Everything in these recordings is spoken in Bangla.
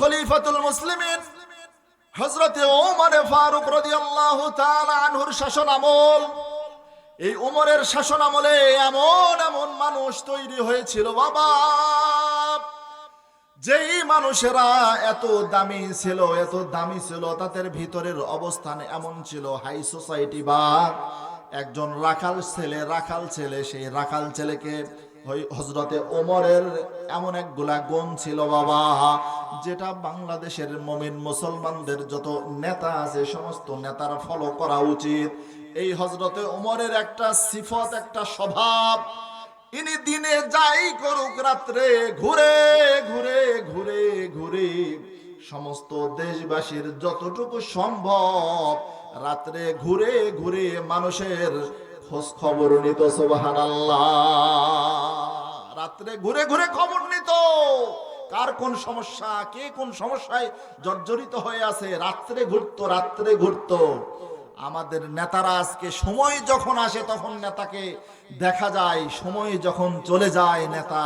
খলিফাতুল মুসলিমিন হযরতে ওমর ফারুক রাদিয়াল্লাহু তাআলা আনহুর শাসনামল, এই ওমরের শাসনামলে এমন এমন মানুষ তৈরি হয়েছিল বাবা, যেই মানুষেরা এত দামি ছিল তাদের ভিতরের অবস্থান এমন ছিল হাই সোসাইটি। বা একজন রাখাল ছেলে সেই রাখাল ছেলেকে হযরতে ওমরের এমন একগুলা গুণ ছিল বাবা, যেটা বাংলাদেশের মুমিন মুসলমানদের যত নেতা আছে সমস্ত নেতার ফলো করা উচিত। এই হযরতে ওমরের একটা সিফত, একটা স্বভাব, ইনি দিনে যাই করুক রাত্রে ঘুরে ঘুরে ঘুরে ঘুরে সমস্ত দেশবাসীর যতটুকু সম্ভব রাত্রে ঘুরে ঘুরে মানুষের খোঁজ খবর নিত। সুবহানাল্লাহ, রাত্রে ঘুরে ঘুরে খবর নিত, কার কোন সমস্যা, কে কোন সমস্যায় জর্জরিত হয়ে আছে, রাত্রে ঘুরতো। আমাদের নেতারা আজকে সময় যখন আসে তখন নেতাকে দেখা যায়, সময় যখন চলে যায় নেতা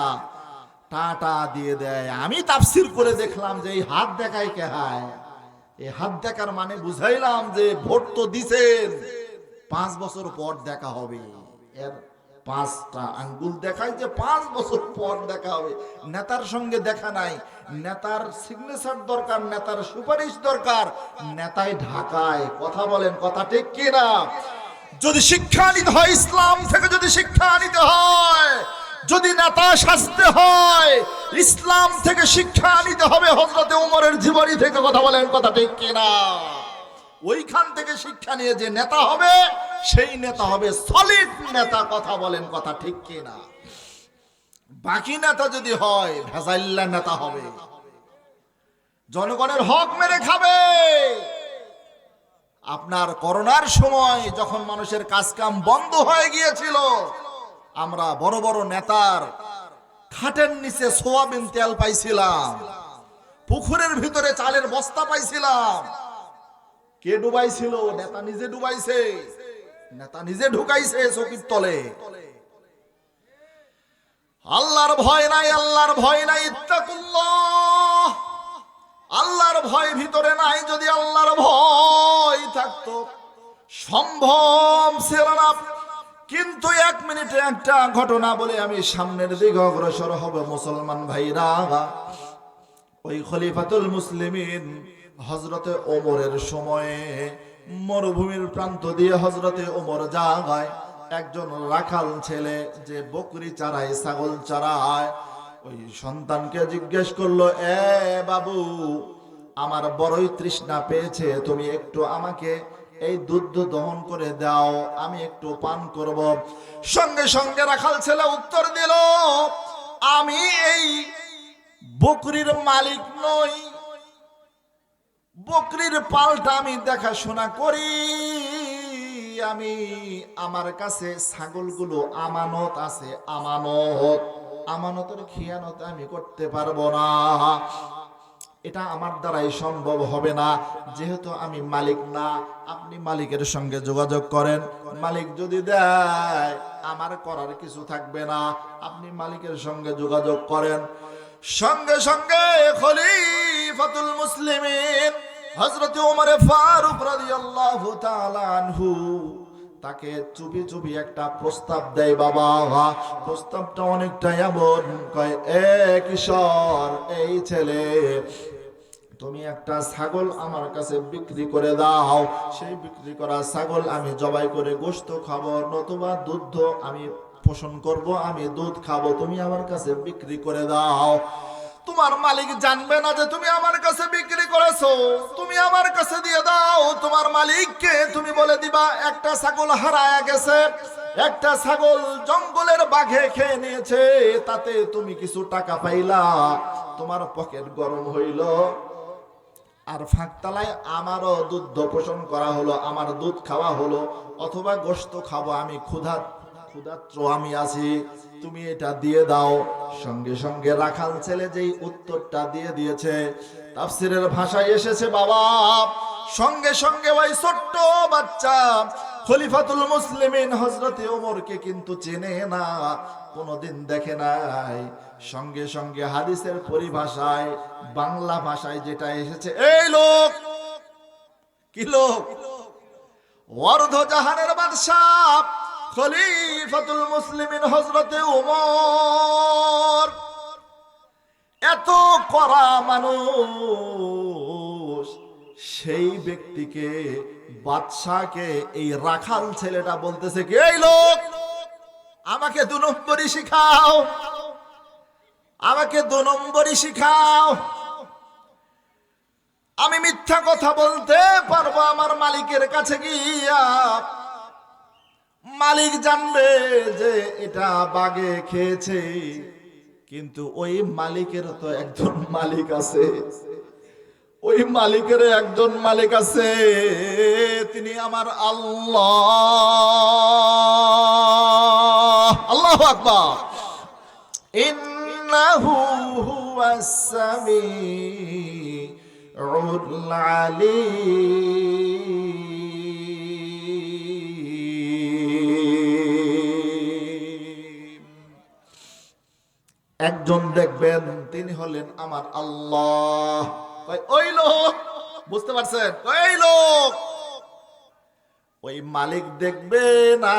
টাটা দিয়ে দেয়। আমি তাফসীর করে দেখলাম যে এই হাত দেখায় কে হয়, এই হাত দেখার মানে বুঝাইলাম যে ভোট তো দিছেন, 5 বছর পর দেখা হবে, এর 5টা আঙ্গুল দেখায় যে 5 বছর পর দেখা হবে। নেতার সঙ্গে দেখা নাই, নেতার সিগনেচার দরকার, নেতার সুপারিশ দরকার, নেতাই ঢাকায়। কথা বলেন, কথা ঠিক কি না? যদি শিক্ষা নিতে হয়, ইসলাম থেকে যদি শিক্ষা নিতে হয়, যদি নেতা সাজতে হয়, ইসলাম থেকে শিক্ষা নিতে হবে হযরতে ওমরের জীবনী থেকে। কথা বলেন, কথা ঠিক কি না? ওইখান থেকে শিক্ষা নিয়ে যে নেতা হবে সেই নেতা হবে সলিড নেতা। কথা বলেন, কথা ঠিক কি না? বাকি নেতা যদি হয় ভেজাইল্লা নেতা হবে, জনগণের হক মেরে খাবে। আপনার করোনার সময় যখন মানুষের কাজকাম বন্ধ হয়ে গিয়েছিল, আমরা বড় বড় নেতার খাটের নিচে সোয়াবিন তেল পাইছিলাম, পুকুরের ভিতরে চালের বস্তা পাইছিলাম। কে ডুবাইছিল? নেতা নিজে ডুবাইছে, নেতা নিজে ঢুকাইছে চকির তলে। আল্লাহর ভয় নাই, আল্লাহর ভয় নাই। ইত্তাকুল্লাহ, আল্লাহর ভয় ভিতরে নাই। যদি আল্লাহর ভয় থাকতো সম্ভব ছিল না। কিন্তু 1 মিনিটে একটা ঘটনা বলে আমি সামনের দিকে অগ্রসর হব। মুসলমান ভাইরা, ওই খলিফাতুল মুসলিমিন হযরতে ওমরের সময়ে মরুভূমির প্রান্ত দিয়ে হযরতে ওমর যায়। একজন রাখাল ছেলে যে বকরি চড়ায়, ছাগল চড়ায়, ওই সন্তানকে জিজ্ঞেস করলো, এ বাবু, আমার বড়ই তৃষ্ণা পেয়েছে, তুমি একটু আমাকে এই দুধ দহন করে দাও, আমি একটু পান করব। সঙ্গে সঙ্গে রাখাল ছেলে উত্তর দিল, আমি এই বকরির মালিক নই, বকরির পালটা আমি দেখাশোনা করি, আমি আমার কাছে ছাগলগুলো আমানত আছে, আমানতের খিয়ানত আমি করতে পারবো না, এটা আমার দ্বারাই সম্ভব হবে না। যেহেতু আমি মালিক না, আপনি মালিকের সঙ্গে যোগাযোগ করেন, মালিক যদি দেয় আমার করার কিছু থাকবে না, আপনি মালিকের সঙ্গে যোগাযোগ করেন। সঙ্গে সঙ্গে খলিফাতুল মুসলিমিন হযরত ওমর ফারুক রাদিয়াল্লাহু তাআলা আনহু তাকে চুপি চুপি একটা প্রস্তাব দেয়। বাবা, প্রস্তাবটা অনেকটা এমন, কয়, এ কিশোর, এই ছেলে, তুমি একটা ছাগল আমার কাছে বিক্রি করে দাও, সেই বিক্রি করা ছাগল আমি জবাই করে গোশত খাবো, নতুবা দুধ আমি পোষণ করব, আমি দুধ খাবো, তুমি আমার কাছে বিক্রি করে দাও। তোমার মালিক জানবে না যে তুমি আমার কাছে বিক্রি করেছো, তুমি আমার কাছে দিয়ে দাও। তোমার মালিককে তুমি বলে দিবা একটা ছাগল হারায়া গেছে, একটা ছাগল জঙ্গলের বাঘে খেয়ে নিয়েছে, তাতে তুমি কিছু টাকা পাইলা, তোমার পকেট গরম হইল, আর ফাঁকতালায় আমারও দুধ পোষণ করা হলো, আমার দুধ খাওয়া হলো, অথবা গোশত খাবো, আমি ক্ষুধার্ত আমি আছি, তুমি এটা দিয়ে দাও। সঙ্গে সঙ্গে রাখাল ছেলে যেই উত্তরটা দিয়ে দিয়েছে, তাফসীরের ভাষায় এসেছে বাবা, সঙ্গে সঙ্গে ওই ছোট্ট বাচ্চা খলিফাতুল মুসলিমিন হযরতে ওমরকে কিন্তু চেনে না, কোনোদিন দেখে নাই। সঙ্গে সঙ্গে হাদিসের পরিভাষায় বাংলা ভাষায় যেটা এসেছে, এই লোক কি লোক? অর্ধ জাহানের বাদশা খলিফাতুল মুসলিমিন হযরতে ওমর, এত কড়া মানুষ, সেই ব্যক্তিকে, বাদশাকে এই রাখাল ছেলেটা বলতেছে কি, এই লোক আমাকে 2 নম্বরই শিখাও, আমাকে 2 নম্বরই শিখাও। আমি মিথ্যা কথা বলতে পারবো আমার মালিকের কাছে গিয়া, মালিক জানবে যে এটা বাগে খেয়েছে, কিন্তু ওই মালিকের তো একজন মালিক আছে, ওই মালিকের একজন মালিক আছে, তিনি আমার আল্লাহ। আল্লাহু আকবার। ইন্নাহু হুয়াস সামিউল আলিম। একজন দেখবেন তিনি হলেন আমার আল্লাহ। ওই লোক, বুঝতে পারছেন? ওই লোক, ওই মালিক দেখবে না,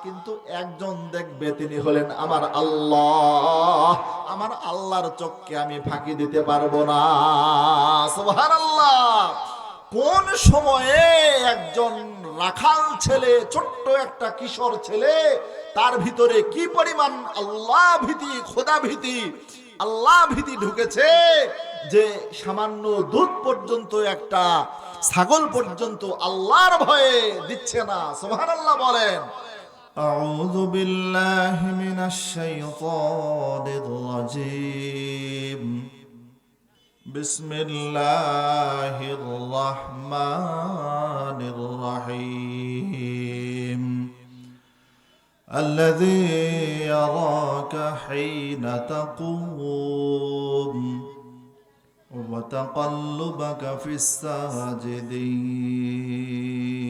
কিন্তু একজন দেখবে, তিনি হলেন আমার আল্লাহ। আমার আল্লাহর চোখকে আমি ফাঁকি দিতে পারবো না। সুবহানাল্লাহ। কোন সময়ে একজন রাখাল ছেলে, ছোট্ট একটা কিশোর ছেলে, তার ভিতরে কি পরিমাণ আল্লাহ ভীতি, খোদা ভীতি, আল্লাহ ভীতি ঢুকেছে যে সামান্য দুধ পর্যন্ত, একটা ছাগল পর্যন্ত আল্লাহর ভয়ে দিচ্ছে না। সুবহানাল্লাহ বলেন। আউযু বিল্লাহি মিনাশ শাইতানির রাজীম। বিসমিল্লাহির রহমানির রহিম। الذي يراك حين تقوم وتقلبك في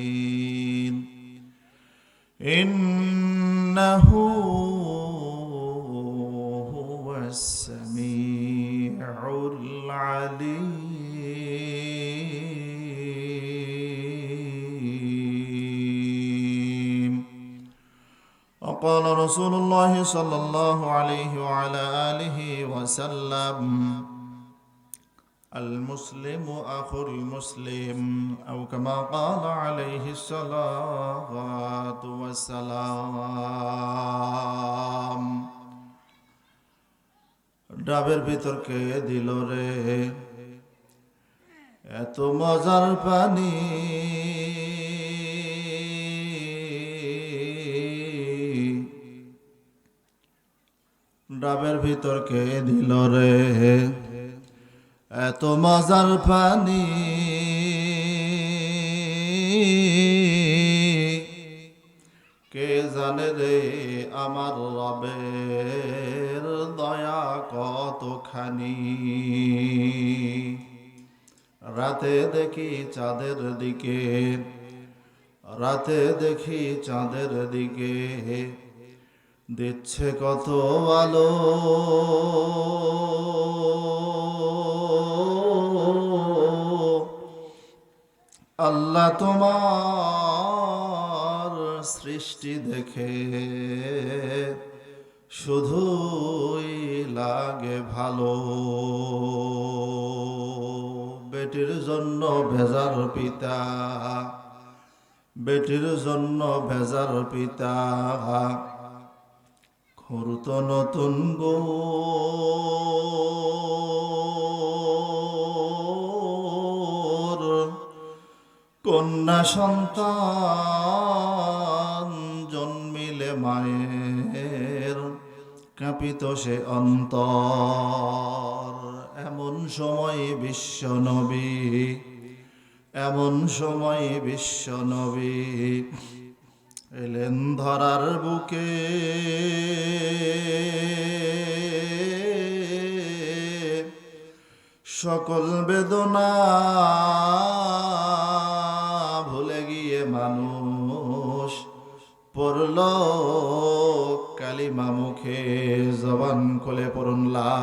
الساجدين إنه هو السميع العليم. وقال رسول الله صلى الله عليه وعلى آله وسلم المسلم أخو المسلم أو كما قال عليه الصلاة والسلام. ডাবের ভিতরকে দিল রে এত মজার পানি, ডাবের ভিতরকে দিল রে এত মজার পানি, কে জানে রে আমার রবের দয়া কতখানি। রাতে দেখি চাঁদের দিকে, রাতে দেখি চাঁদের দিকে, দিচ্ছে কত আলো, আল্লাহ তোমার সৃষ্টি দেখে শুধুই লাগে ভালো। বেটির জন্য ভেজার পিতা, বেটির জন্য ভেজার পিতা, খুরত নতুন গো কন্যা সন্তান জন্মিলে মায়ের কাঁপিত সে অন্তর। এমন সময় বিশ্ব নবী, এমন সময় বিশ্ব নবী এলেন ধরার বুকে। সকল বেদনা ভুলে গিয়ে মানুষ পড়ল কালিমা মুখে জবান খুলে পড়ুন লা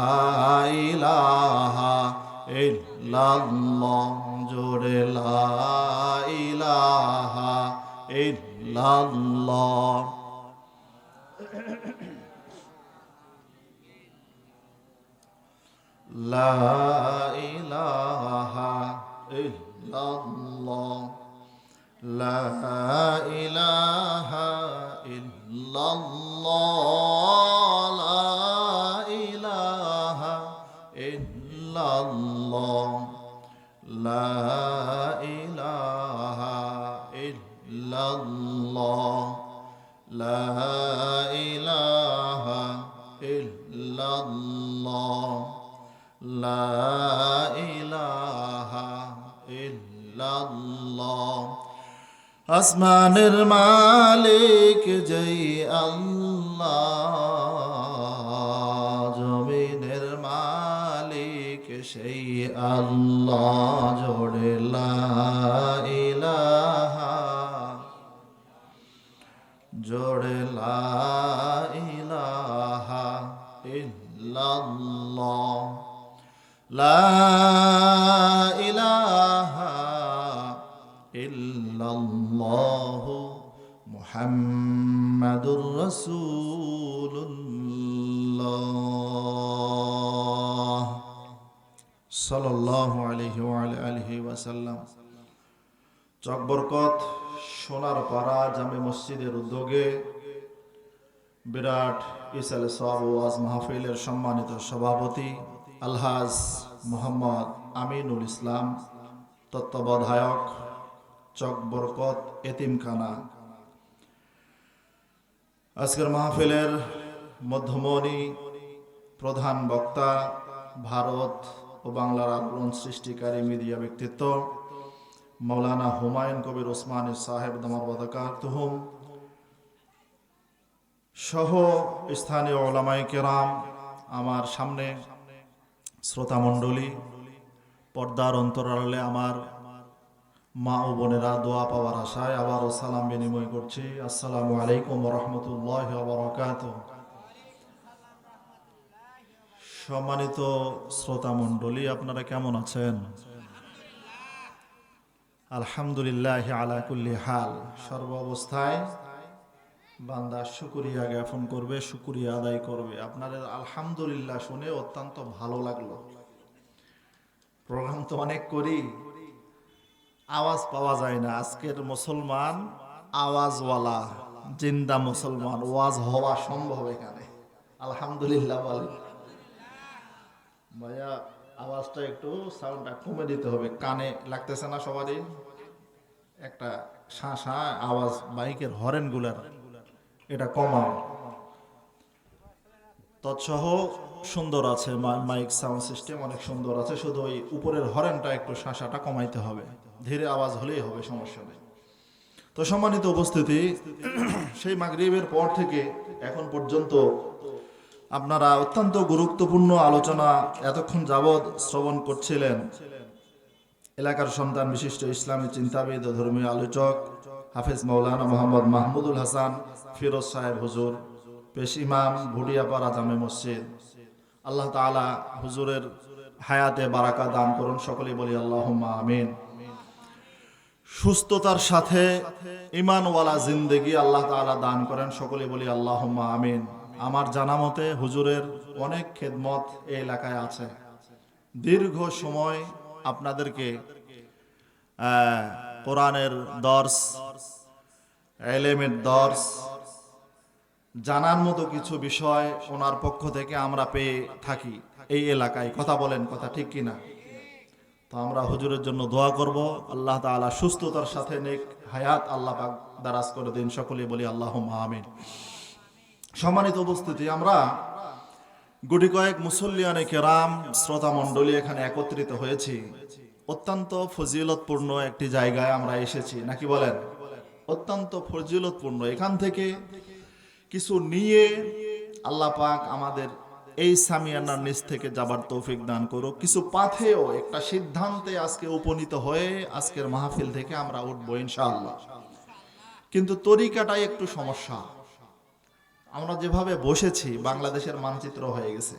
ইলাহা ইল্লাল্লাহ, জোরে লা ইলাহা ইল্লাল্লাহ। লা ইলাহা ইল্লাল্লাহ, লা ইলাহা ইল্লাল্লাহ, লা ইলাহা ইল্লাল্লাহ, লা ইলাহা ইল্লাল্লাহ, লা ইলাহা ইল্লাল্লাহ, লা ইলাহা ইল্লাল্লাহ। আসমানের মালিক যেই আল্লাহ, জমিনের মালিক সেই আল্লাহ, জোরে লা ইলাহা, জোরে লা ইলাহা ইল্লাল্লাহ, লা ইলাহা ইল্লাল্লাহ, মুহাম্মাদুর রাসূলুল্লাহ সাল্লাল্লাহু আলাইহি ওয়া আলিহি ওয়াসাল্লাম। চকবরকত সোনারপাড়া জামে মসজিদের উদ্যোগে বিরাট ইসালে সওয়াব ওয়াজ মাহফিলের সম্মানিত সভাপতি আলহাজ মোহাম্মদ আমিনুল ইসলাম, তত্ত্বাবধায়ক চকবরকত এতিমখানা, আজকের মাহফিলের মধ্যমণি প্রধান বক্তা, ভারত ও বাংলার আলোড়ন সৃষ্টিকারী মিডিয়া ব্যক্তিত্ব মৌলানা হুমায়ুন কবির ওসমানী সাহেব দামাত বারাকাতুহুম সহ স্থানীয় উলামায়ে কেরাম, আমার সামনে শ্রোতা মণ্ডলী, পর্দার অন্তরালে আমার মা ও বোনেরা, দোয়া পাওয়ার আশায় আবারও সালাম বিনিময় করছি। আসসালামু আলাইকুম ওয়া রাহমাতুল্লাহি ওয়া বারাকাতুহু। সম্মানিত শ্রোতা মণ্ডলী, আপনারা কেমন আছেন? আলহামদুলিল্লাহ আলা কুল্লি হাল। সর্ব অবস্থায় বান্দা শুকরিয়া জ্ঞাপন করবে, শুকরিয়া আদায় করবে। আপনাদের আলহামদুলিল্লাহ শুনে অত্যন্ত ভালো লাগলো। প্রোগ্রাম তো অনেক করি, আওয়াজ পাওয়া যায় না। আজকের মুসলমান আওয়াজওয়ালা, জিন্দা মুসলমান, ওয়াজ হওয়া সম্ভব এখানে। আলহামদুলিল্লাহ বলেন ভাইয়া, আওয়াজটা একটু সাউন্ডটা কমে দিতে হবে, কানে লাগতেছে না সবারই। একটা শাঁসা আওয়াজ বাইকের হরেন গুলার, এটা কমাও। তৎসহ সুন্দর আছে, মাইক সাউন্ড সিস্টেম অনেক সুন্দর আছে, শুধু ওই উপরের হরেনটা একটু শাঁসাটা কমাইতে হবে, ধীরে আওয়াজ হলেই হবে, সমস্যা নেই। তো সম্মানিত উপস্থিতি, সেই মাগরিবের পর থেকে এখন পর্যন্ত আপনারা অত্যন্ত গুরুত্বপূর্ণ আলোচনা এতক্ষণ যাবৎ শ্রবণ করছিলেন। এলাকার সন্তান, বিশিষ্ট ইসলামী চিন্তাবিদ ও ধর্মীয় আলোচক হাফেজ মাওলানা মোহাম্মদ মাহমুদুল হাসান ফিরোজ সাহেব হুজুর, পেশ ইমাম, ভুটিয়াপাড়া জামে মসজিদ। আল্লাহ তাআলা হুজুরের হায়াতে বারাকা দান করুন, সকলেই বলি আল্লাহুম্মা আমিন। সুস্থতার সাথে ঈমানওয়ালা জিন্দেগি আল্লাহ তাআলা দান করেন, সকলেই বলি আল্লাহুম্মা আমিন। আমার জানা মতে হুজুরের অনেক খেদমত এই এলাকায় আছে। দীর্ঘ সময় আপনাদেরকে কোরআনের দর্স, ইলমের দর্স, জানার মতো কিছু বিষয় ওনার পক্ষ থেকে আমরা পেয়ে থাকি এই এলাকায়। কথা বলেন, কথা ঠিক কিনা? তো আমরা হুজুরের জন্য দোয়া করব, আল্লাহ তাআলা সুস্থতার সাথে নেক হায়াত আল্লাহ পাক দারাজ করে দিন, সকলেই বলি আল্লাহুম্মা আমিন। সম্মানিত উপস্থিতি, আমরা গুটি কয়েক মুসল্লিয়ানে কেরাম, শ্রোতা মণ্ডলী এখানে একত্রিত হয়েছি। অত্যন্ত ফজিলতপূর্ণ একটি জায়গায় আমরা এসেছি, নাকি বলেন? অত্যন্ত ফজিলতপূর্ণ। এখান থেকে কিছু নিয়ে আল্লাহ পাক আমাদের এই সামিয়ানার নিচ থেকে যাবার তৌফিক দান করুক। কিছু পাথেও একটা সিদ্ধান্তে আজকে উপনীত হয়ে আজকের মাহফিল থেকে আমরা উঠবো ইনশাআল্লাহ। কিন্তু তরিকাটাই একটু সমস্যা। আমরা যেভাবে বসেছি বাংলাদেশের মানচিত্র হয়ে গেছে।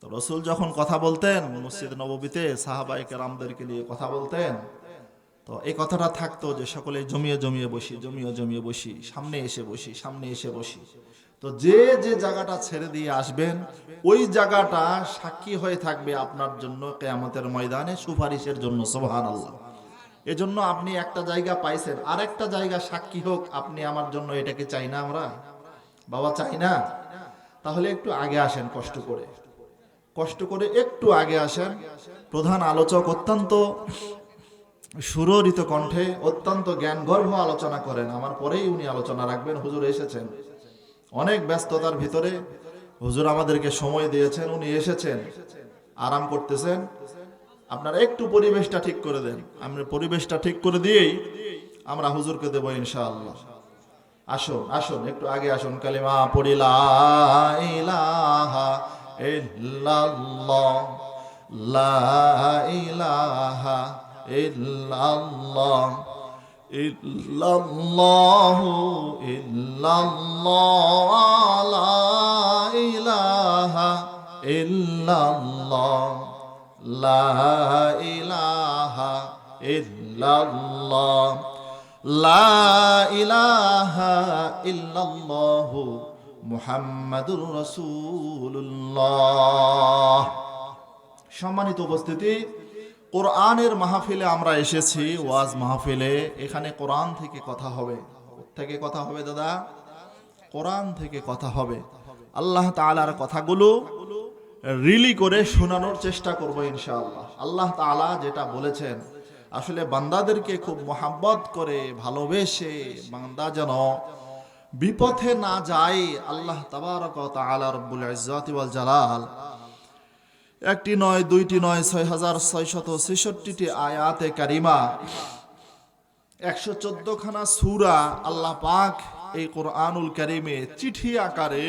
তো রসুল যখন কথা বলতেন মসজিদ নববীতে সাহাবায়ে কেরামদেরকে নিয়ে কথা বলতেন, তো এই কথাটা থাকতো যে সকলে জমিয়ে জমিয়ে বসি, জমিয়ে জমিয়ে বসি, সামনে এসে বসি, সামনে এসে বসি। তো যে যে জায়গাটা ছেড়ে দিয়ে আসবেন ওই জায়গাটা সাক্ষী হয়ে থাকবে আপনার জন্য কিয়ামতের ময়দানে সুপারিশের জন্য। সুবহানাল্লাহ। এজন্য আপনি একটা জায়গা পাইছেন, আর একটা জায়গা সাক্ষী হোক আপনি আমার জন্য, এটাকে চাই না আমরা? বাবা চাই না? তাহলে একটু আগে আসেন, কষ্ট করে একটু আগে আসেন। প্রধান আলোচক অত্যন্ত সুররিত কণ্ঠে অত্যন্ত জ্ঞানগর্ভ আলোচনা করেন, আমার পরেই উনি আলোচনা রাখবেন। হুজুর এসেছেন অনেক ব্যস্ততার ভিতরে, হুজুর আমাদেরকে সময় দিয়েছেন, উনি এসেছেন, আরাম করতেছেন। আপনারা একটু পরিবেশটা ঠিক করে দেন, আমরা পরিবেশটা ঠিক করে দিয়েই আমরা হুজুরকে দেবো ইনশাআল্লাহ। আসুন আসুন, একটু আগে আসুন। কালিমা পড়ি লা ইলাহা ইল্লাল্লাহ, লা ইলাহা ইল্লাল্লাহ, ইল্লাল্লাহু ইল্লাল্লাহ, লা ইলাহা ইল্লাল্লাহ, লা ইলাহা ইল্লাল্লাহ, লা ইলাহা ইল্লাল্লাহু মুহাম্মাদুর রাসূলুল্লাহ। সম্মানিত উপস্থিতি, কোরআনের মাহফিলে আমরা এসেছি, ওয়াজ মাহফিলে। এখানে কোরআন থেকে কথা হবে। থেকে কথা হবে দাদা, কোরআন থেকে কথা হবে। আল্লাহ তাআলার কথাগুলো রিলি করে শোনানোর চেষ্টা করব ইনশাআল্লাহ। আল্লাহ তাআলা যেটা বলেছেন, আসলে বান্দাদেরকে খুব মোহাব্বত করে ভালোবেসে বান্দা যেন বিপথে না যায়, আল্লাহ তাবারক ওয়া তাআলা রব্বুল ইজ্জাতি ওয়াল জালাল একটি নয়, দুইটি নয়, 6666টি আয়াতে কারিমা, 114 খানা সূরা আল্লাহ পাক এই কোরআনুল কারিমে চিঠি আকারে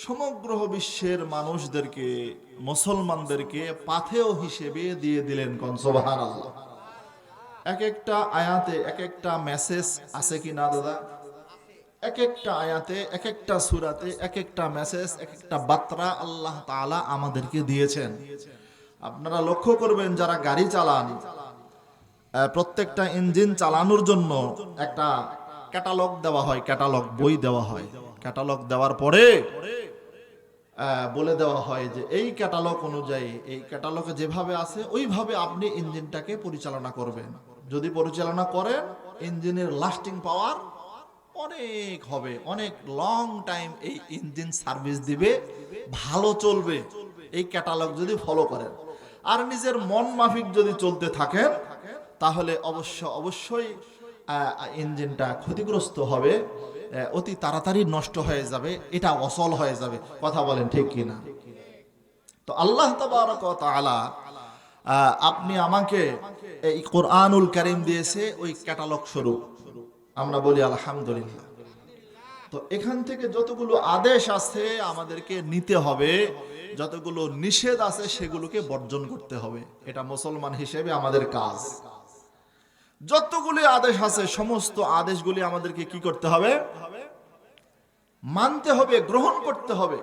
সমগ্র বিশ্বের মানুষদেরকে, মুসলমানদেরকে পাথেয় হিসেবে দিয়ে দিলেন। কোন সুবহানাল্লাহ। এক একটা আয়াতে এক একটা মেসেজ আছে কি না দাদা? এক একটা আয়াতে এক একটা সূরাতে এক একটা মেসেজ, এক একটা বার্তা আল্লাহ তাআলা আমাদেরকে দিয়েছেন। আপনারা লক্ষ্য করবেন, যারা গাড়ি চালান, প্রত্যেকটা ইঞ্জিন চালানোর জন্য একটা ক্যাটালগ দেওয়া হয়, ক্যাটালগ বই দেওয়া হয়। ক্যাটালগ দেওয়ার পরে বলে দেওয়া হয় যে এই ক্যাটালগ অনুযায়ী, এই ক্যাটালগে যেভাবে আছে ওইভাবে আপনি ইঞ্জিনটাকে পরিচালনা করবেন। যদি পরিচালনা করেন ইঞ্জিনের লাস্টিং পাওয়ার অনেক হবে, অনেক লং টাইম এই ইঞ্জিন সার্ভিস দিবে, ভালো চলবে এই ক্যাটালগ যদি ফলো করেন। আর নিজের মন মাফিক যদি চলতে থাকেন তাহলে অবশ্যই ইঞ্জিনটা ক্ষতিগ্রস্ত হবে, অতি তাড়াতাড়ি নষ্ট হয়ে যাবে, এটা অচল হয়ে যাবে। কথা বলেন ঠিক কিনা? তো আল্লাহ তাবারক ওয়া তাআলা আপনি আমাকে এই কোরআনুল কারীম দিয়েছে ওই ক্যাটালগ স্বরূপ। আমরা বলি আলহামদুলিল্লাহ। তো এখান থেকে যতগুলো আদেশ আছে আমাদেরকে নিতে হবে, যতগুলো নিষেধ আছে সেগুলোকে বর্জন করতে হবে। এটা মুসলমান হিসেবে আমাদের কাজ। যতগুলি আদেশ আছে সমস্ত আদেশগুলি আমাদেরকে কি করতে হবে? মানতে হবে, গ্রহণ করতে হবে।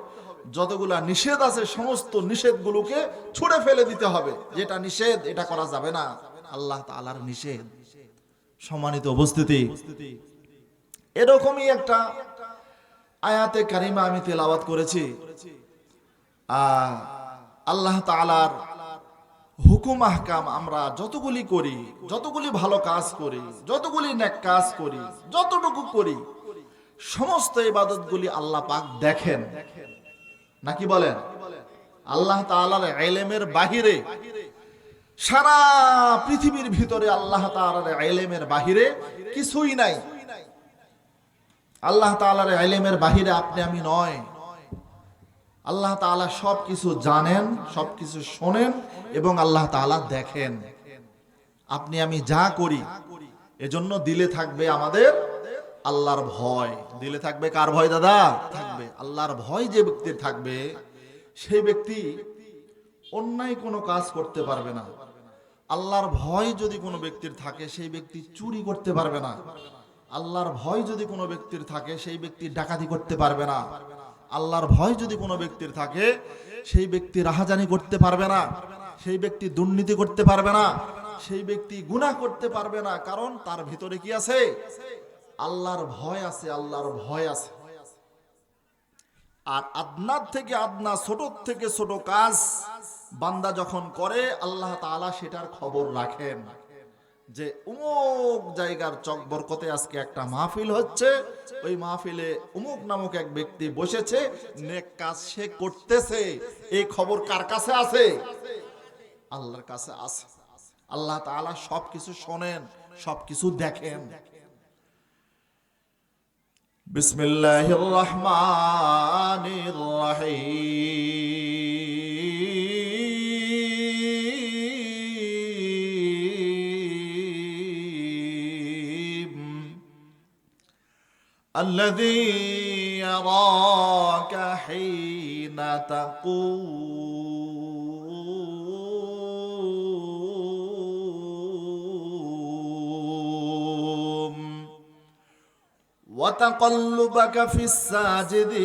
যতগুলা নিষেধ আছে সমস্ত নিষেধগুলোকে ছুঁড়ে ফেলে দিতে হবে। যেটা নিষেধ এটা করা যাবে না, আল্লাহ তাআলার নিষেধ। সম্মানিত উপস্থিতি, এরকমই একটা আয়াতে কারিমা আমি তেলাওয়াত করেছি। আল্লাহ তাআলার হুকুম আহকাম আমরা যতগুলি করি, যতগুলি ভালো কাজ করি, যতগুলি নেক কাজ করি, যতটুকু করি, সমস্ত ইবাদতগুলি আল্লাহ পাক দেখেন, নাকি বলেন? আল্লাহ তাআলার ইলমের বাহিরে, সারা পৃথিবীর ভিতরে আল্লাহ তাআলার ইলমের বাহিরে কিছুই নাই। আল্লাহ তাআলার ইলমের বাহিরে আপনি আমি নয়। আল্লাহ তাআলা সবকিছু জানেন, সবকিছু শোনেন এবং আল্লাহ তাআলা দেখেন আপনি আমি যা করি। এজন্য দিলে থাকবে আমাদের আল্লাহর ভয়। দিলে থাকবে কার ভয় দাদা? থাকবে আল্লাহর ভয়। যে ব্যক্তির থাকবে সেই ব্যক্তি অন্যায় কোনো কাজ করতে পারবে না। আল্লাহর ভয় যদি কোনো ব্যক্তির থাকে সেই ব্যক্তি চুরি করতে পারবে না। আল্লাহর ভয় যদি কোনো ব্যক্তির থাকে সেই ব্যক্তি ডাকাতি করতে পারবে না। আল্লাহর ভয় যদি কোনো ব্যক্তির থাকে সেই ব্যক্তি রাহাজানি করতে পারবে না, সেই ব্যক্তি দুর্নীতি করতে পারবে না, সেই ব্যক্তি গুনাহ করতে পারবে না। কারণ তার ভিতরে কি আছে? আল্লাহর ভয় আছে, আল্লাহর ভয় আছে। আর আদনার থেকে আদনা, ছোট থেকে ছোট কাজ বান্দা যখন করে আল্লাহ তাআলা সেটার খবর রাখেন, যে অমুক জায়গার চকবরকতে আজকে একটা মাহফিল হচ্ছে, ওই মাহফিলে অমুক নামক এক ব্যক্তি বসেছে, নেক কাজ সে করতেছে, এই খবর কার কাছে আছে? আল্লাহর কাছে আছে। আল্লাহ তাআলা সবকিছু শোনেন, সবকিছু দেখেন। বিসমিল্লাহির রহমানির রহিম الذي يراك حين تقوم وتقلبك في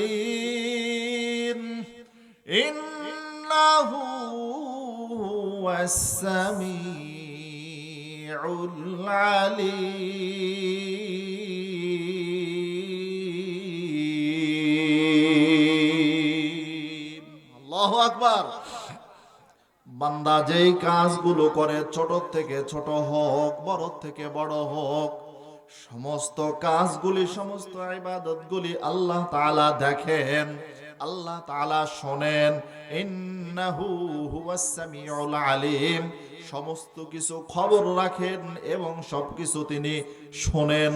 الساجدين إنه هو السميع العليم الله أكبر। বান্দা যেই কাজগুলো করে, ছোট থেকে ছোট হোক, বড় থেকে বড় হোক, সমস্ত কাজগুলি, সমস্ত ইবাদতগুলি আল্লাহ তাআলা দেখেন, আল্লাহ তাআলা শোনেন। ইন্নাহু হুয়াস সামিউল আলিম, সমস্ত কিছু খবর রাখেন এবং সবকিছু তিনি শোনেন।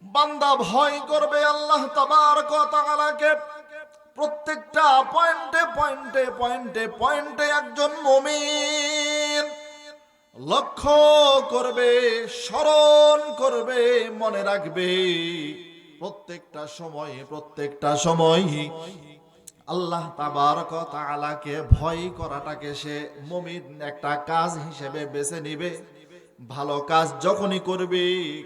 বান্দা ভয় করবে আল্লাহ তাবারক ওয়া তাআলাকে। প্রত্যেকটা পয়েন্টে পয়েন্টে পয়েন্টে পয়েন্টে একজন মুমিন লক্ষ্য করবে, স্মরণ করবে, মনে রাখবে। প্রত্যেকটা সময় আল্লাহ তাবারক ওয়া তাআলাকে ভয় করাটাকে সে মুমিন একটা কাজ হিসেবে বেছে নিবে। ভালো কাজ যখনই করবে,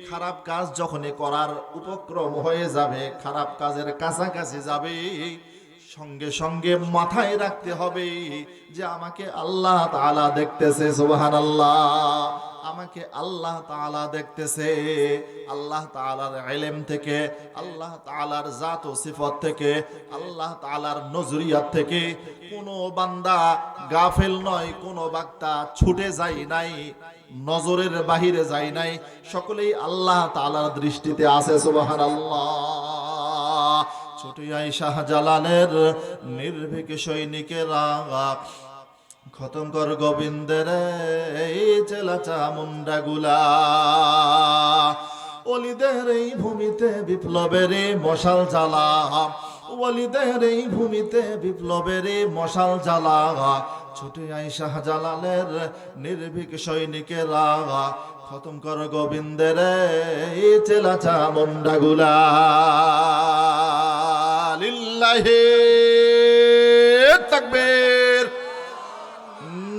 খারাপ কাজ যখনই করার উপক্রম হয়ে যাবে, খারাপ কাজের কাছাকাছি যাবে, সঙ্গে সঙ্গে মাথায় রাখতে হবে যে আমাকে আল্লাহ তাআলা দেখতেছে। সুবহানাল্লাহ, আমাকে আল্লাহ তাআলা দেখতেছে। আল্লাহ তাআলার ইলম থেকে, আল্লাহ তাআলার জাত ও সিফত থেকে, আল্লাহ তাআলার নজরিয়াত থেকে কোনো বান্দা গাফেল নয়, কোনো বান্দা ছুটে যায় নাই, নজরের বাহিরে যায় নাই, সকলেই আল্লাহ তাআলার দৃষ্টিতে আছে। সুবহানাল্লাহ। ছোট শাহজালালের নির্ভীক সৈনিকেরা খতম কর গোবিন্দের এই চেলাচা মুন্ডাগুলা, ওলিদের এই ভূমিতে বিপ্লবের মশাল জ্বালা, ওলিদের এই ভূমিতে বিপ্লবের মশাল জ্বালা। ছোট শাহজালালের নির্ভীক সৈনিকেরা খতম কর গোবিন্দের এই চেলাচা মুন্ডাগুলা। লিল্লাহি তাকবীর,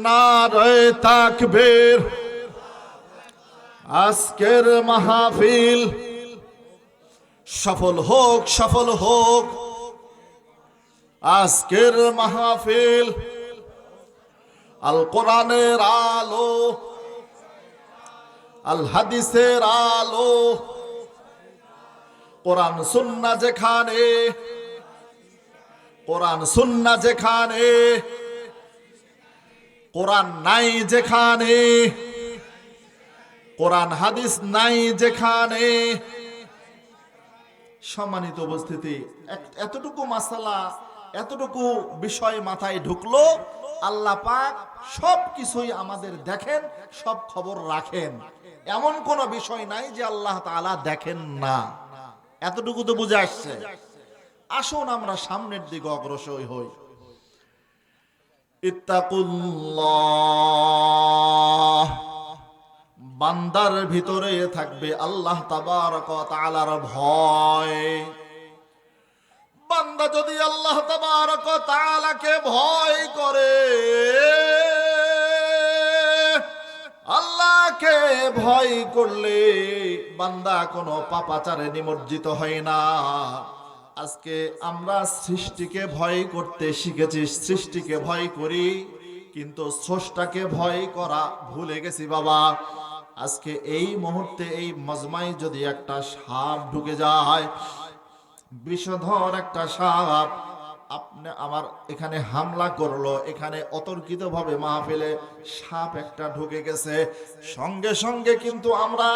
নারে তাকবীর। আজকের মাহফিল সফল হোক, সফল হোক। আজকের মাহফিল আল কোরআনের আলো, আল হাদিসের আলো, কোরআন সুন্নাহ যেখানে, কোরআন সুন্নাহ যেখানে, কোরআন নাই যেখানে, কোরআন হাদিস নাই যেখানে। সম্মানিত উপস্থিতি, এতটুকু মাসালা, এতটুকু বিষয় মাথায় ঢুকলো, আল্লাহ পাক সব কিছুই আমাদের দেখেন, সব খবর রাখেন। এমন কোন বিষয় নাই যে আল্লাহ তাআলা দেখেন না। এতটুকু তো বুঝে আসছে। আসুন আমরা সামনের দিকে অগ্রসর হই। ইত্তাকুল্লাহ, বান্দার ভিতরে থাকবে আল্লাহ তাবারক ওয়া তাআলার ভয়। বান্দা যদি আল্লাহ তাবারক ওয়া তাআলাকে ভয় করে, আল্লাহকে ভয় করলে বান্দা কোনো পাপাচারে নিমজ্জিত হয় না। আজকে আমরা সৃষ্টিকে ভয় করতে শিখেছি, সৃষ্টিকে ভয় করি, কিন্তু স্রষ্টাকে ভয় করা ভুলে গেছি বাবা। আজকে এই মুহূর্তে এই মজমায় যদি একটা সাপ ঢুকে যায়, বিষধর একটা সাপ আপনি আমার এখানে হামলা করলো, এখানে অতর্কিতভাবে মাহফিলে সাপ একটা ঢুকে গেছে, সঙ্গে সঙ্গে কিন্তু আমরা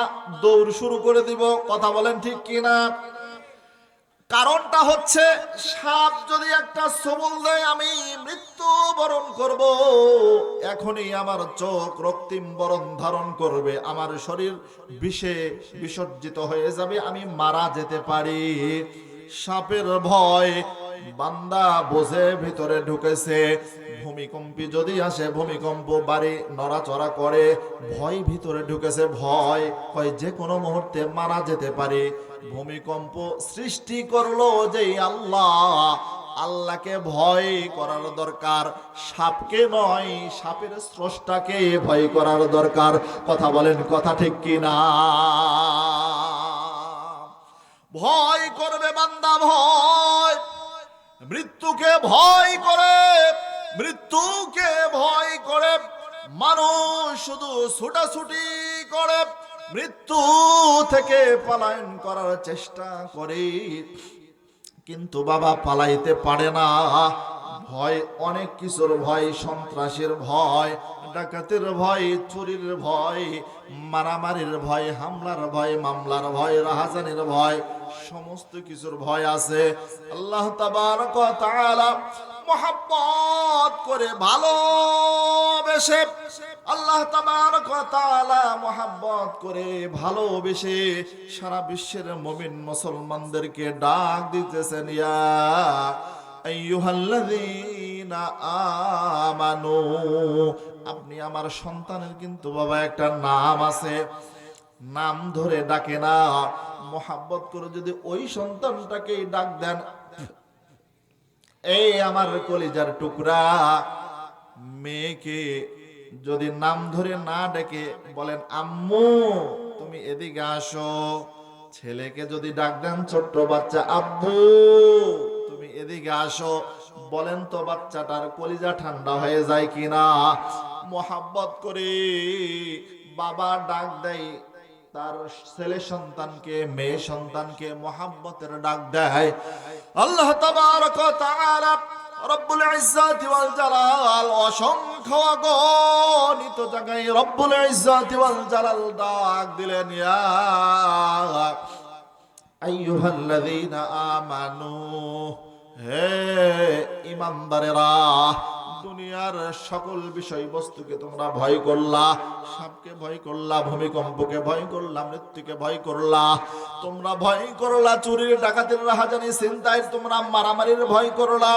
দৌড় শুরু করে দিব। কথা বলেন ঠিক কিনা? কারণটা হচ্ছে সাপ যদি একটা সবল দেয় আমি মৃত্যুবরণ করব, এখনই আমার চোখ রক্তিম বরণ ধারণ করবে, আমার শরীর বিষে বিসর্জিত হয়ে যাবে, আমি মারা যেতে পারি। সাপের ভয় বান্দা বোঝে ভিতরে ঢুকেছে। ভূমিকম্পি যদি আসে, ভূমিকম্প বাড়ি নড়াচড়া করে, ভয় ভিতরে ঢুকেছে, ভয় হয় যে কোনো মুহূর্তে মারা যেতে পারে। ভূমিকম্প সৃষ্টি করলো যে আল্লাহ, আল্লাহকে ভয় করার দরকার, সাপকে নয়, সাপের স্রষ্টাকে ভয় করার দরকার। কথা বলেন, কথা ঠিক কিনা? ভয় করবে বান্দা, ভয় মৃত্যুকে ভয় করে, মৃত্যুকে ভয় করে মানুষ শুধু ছুটাছুটি করে, মৃত্যু থেকে পলায়ন করার চেষ্টা করে, কিন্তু বাবা পালাইতে পারে না। ভয় অনেক কিছুর ভয়, সন্ত্রাসের ভয়, ডাকাতের ভয়, চুরির ভয়, মারামারির ভয়, হামলার ভয়, মামলার ভয়, রাহাজানির ভয়, সমস্ত কিছুর ভয় আছে। আল্লাহ তাবারক ওয়া তাআলা মোহাব্বত করে ভালোবেসে, আল্লাহ তাবারক ওয়া তাআলা মোহাব্বত করে ভালোবেসে সারা বিশ্বের মুমিন মুসলমানদেরকে ডাক দিতেছেন, ইয়া আইয়ুহাল্লাযীনা আমানু। আপনি আমার সন্তানের কিন্তু বাবা একটা নাম আছে, নাম ধরে ডাকে না, মোহাব্বত করে যদি ওই সন্তানটাকে ডাক দেন, এই আমার কলিজার টুকরা মেয়েকে যদি নাম ধরে না ডেকে বলেন আম্মু তুমি এদিকে আসো, ছেলেকে যদি ডাক দেন ছোট্ট বাচ্চা আব্বু তুমি এদিকে আসো, বলেন তো বাচ্চাটার কলিজা ঠান্ডা হয়ে যায় কিনা? মোহাব্বত করে বাবা ডাক দেয় তার ছেলে সন্তানকে, মেয়ে সন্তানকে মোহাব্বতের ডাক দেয়। আল্লাহ তাবারক ওয়া তাআলা রব্বুল ইজ্জাতি ওয়াল জালাল অসংখ্য অগণিত জায়গায় রব্বুল ইজ্জাতি ওয়াল জালাল ডাক দিলেন, ইয়া আইয়ুহাল্লাযীনা আমানু, হে ঈমানদারেরা, দুনিয়ার সকল বিষয়বস্তুকে তোমরা ভয় করলা, সাপকে ভয় করলা, ভূমিকম্পকে ভয় করলা, মৃত্যুকে ভয় করলা, তোমরা ভয় করলা চুরির, ডাকাতির, রাহাজানি, ছিনতাইয়ের, তোমরা মারামারির ভয় করলা,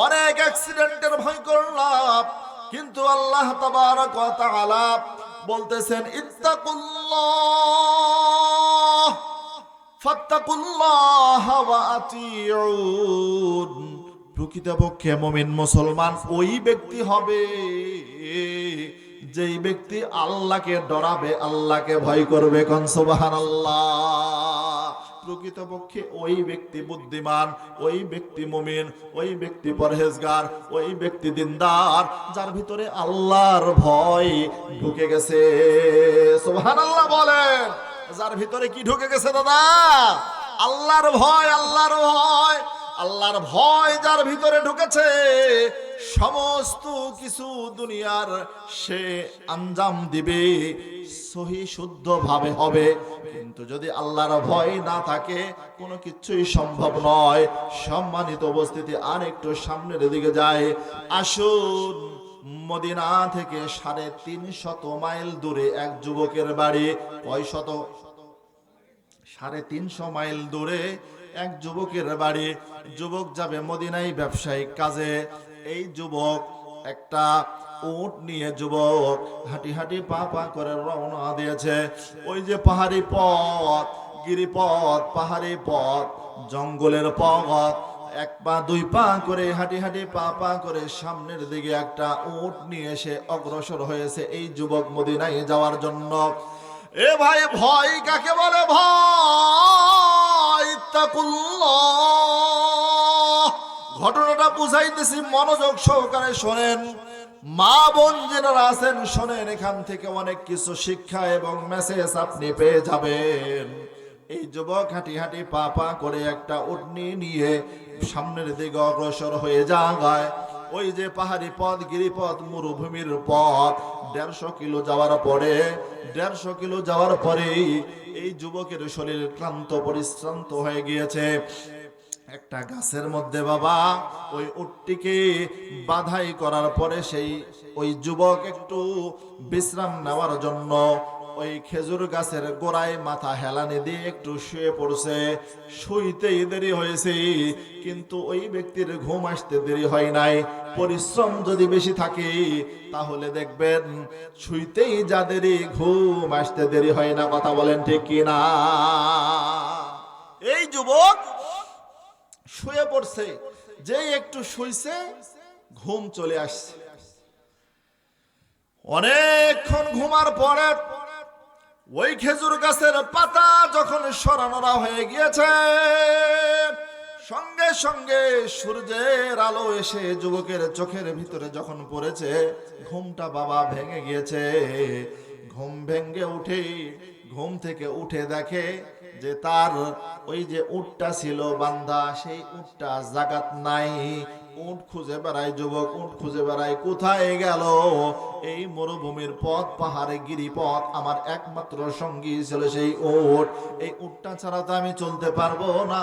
অনেক অ্যাক্সিডেন্টের ভয় করলা, কিন্তু আল্লাহ তাবারক ওয়া তাআলা বলতেছেন ইত্তাকুল্লাহ ফাত্তাকুল্লাহ ওয়া আতিউন। প্রকৃতপক্ষে মুমিন মুসলমান ওই ব্যক্তি হবে যেই ব্যক্তি আল্লাহকে ডরাবে, আল্লাহকে ভয় করবে। কোন সুবহানাল্লাহ। প্রকৃতপক্ষে ওই ব্যক্তি বুদ্ধিমান, ওই ব্যক্তি মুমিন, ওই ব্যক্তি পরহেজগার, ওই ব্যক্তি দিনদার, যার ভিতরে আল্লাহর ভয় ঢুকে গেছে। সুবহানাল্লাহ বলেন। যার ভিতরে কি ঢুকে গেছে দাদা? আল্লাহর ভয়, আল্লাহর ভয়, আল্লাহর ভয় যার ভিতরে ঢুকেছে, সমস্ত কিছু দুনিয়ার সে আঞ্জাম দিবে, সহি শুদ্ধ ভাবে হবে। কিন্তু যদি আল্লাহর ভয় না থাকে কোনো কিছুই সম্ভব নয়। সম্মানিত উপস্থিতি, আর একটু সামনের দিকে যায়, আসুন। মদিনা থেকে 350 মাইল দূরে এক যুবকের বাড়ি। কয় শত? 350 মাইল দূরে এক যুবকের বাড়ি। যুবক যাবে মদিনায় ব্যবসায়িক কাজে। এই যুবক একটা উট নিয়ে যুবক হাঁটি হাঁটি পা পা করে রওনা দিয়েছে। ওই যে পাহাড়ি পথ, গিরিপথ, পাহাড়ি পথ, জঙ্গলের পথ, এক পা দুই পা করে হাঁটি হাঁটি পা পা করে সামনের দিকে একটা উট নিয়ে এসে অগ্রসর হয়েছে এই যুবক মদিনায় যাওয়ার জন্য। এ ভাই, ভয় কাকে বলে? ভয় তাকুল্লাহ। ঘটনাটা বুঝাইতেছি, মনোযোগ সহকারে শোনেন। মা বোন যারা আছেন শোনেন, এখান থেকে অনেক কিছু শিক্ষা এবং মেসেজ আপনি পেয়ে যাবেন। এই যুবক হাঁটি হাঁটি পা পা করে একটা উটনি নিয়ে সামনের দিকে অগ্রসর হয়ে যায়। ওই যে পাহাড়ি পথ, গিরিপথ, মরুভূমির পথ, 150 কিলো যাওয়ার পরে এই যুবকের শরীর ক্লান্ত পরিশ্রান্ত হয়ে গিয়েছে। একটা গাছের মধ্যে বাবা ওই উটটিকে বাধাই করার পরে ওই যুবক একটু বিশ্রাম নেওয়ার জন্য ওই খেজুর গাছের গোড়ায় মাথা হেলানি দিয়ে একটু শুয়ে পড়ছে। শুইতেই দেরি হয়েছে, কিন্তু ওই ব্যক্তির ঘুম আসতে দেরি হয় নাই। পরিশ্রম যদি বেশি থাকে তাহলে দেখবেন শুইতেই যা দেরি, ঘুম আসতে দেরি হয় না। কথা বলেন ঠিক কিনা? এই যুবক শুয়ে পড়ছে, যেই একটু শুইছে ঘুম চলে আসছে। অনেকক্ষণ ঘুমার পরে ওই খেজুর গাছের পাতা যখন সরানোরা হয়ে গিয়েছে, সঙ্গে সঙ্গে সূর্যের আলো এসে যুবকের চোখের ভিতরে যখন পড়েছে, ঘুমটা বাবা ভেঙে গিয়েছে। ঘুম থেকে উঠে দেখে যে তার ওই যে উটটা ছিল বান্ধা, সেই উটটা জাগাত নাই। উট খুঁজে বেড়ায় যুবক, উট খুঁজে বেড়ায়, কোথায় গেল? এই মরুভূমির পথ, পাহাড়ে গিরিপথ, আমার একমাত্র সঙ্গী ছিল সেই উট। এই উটটা ছাড়া তো আমি চলতে পারবো না,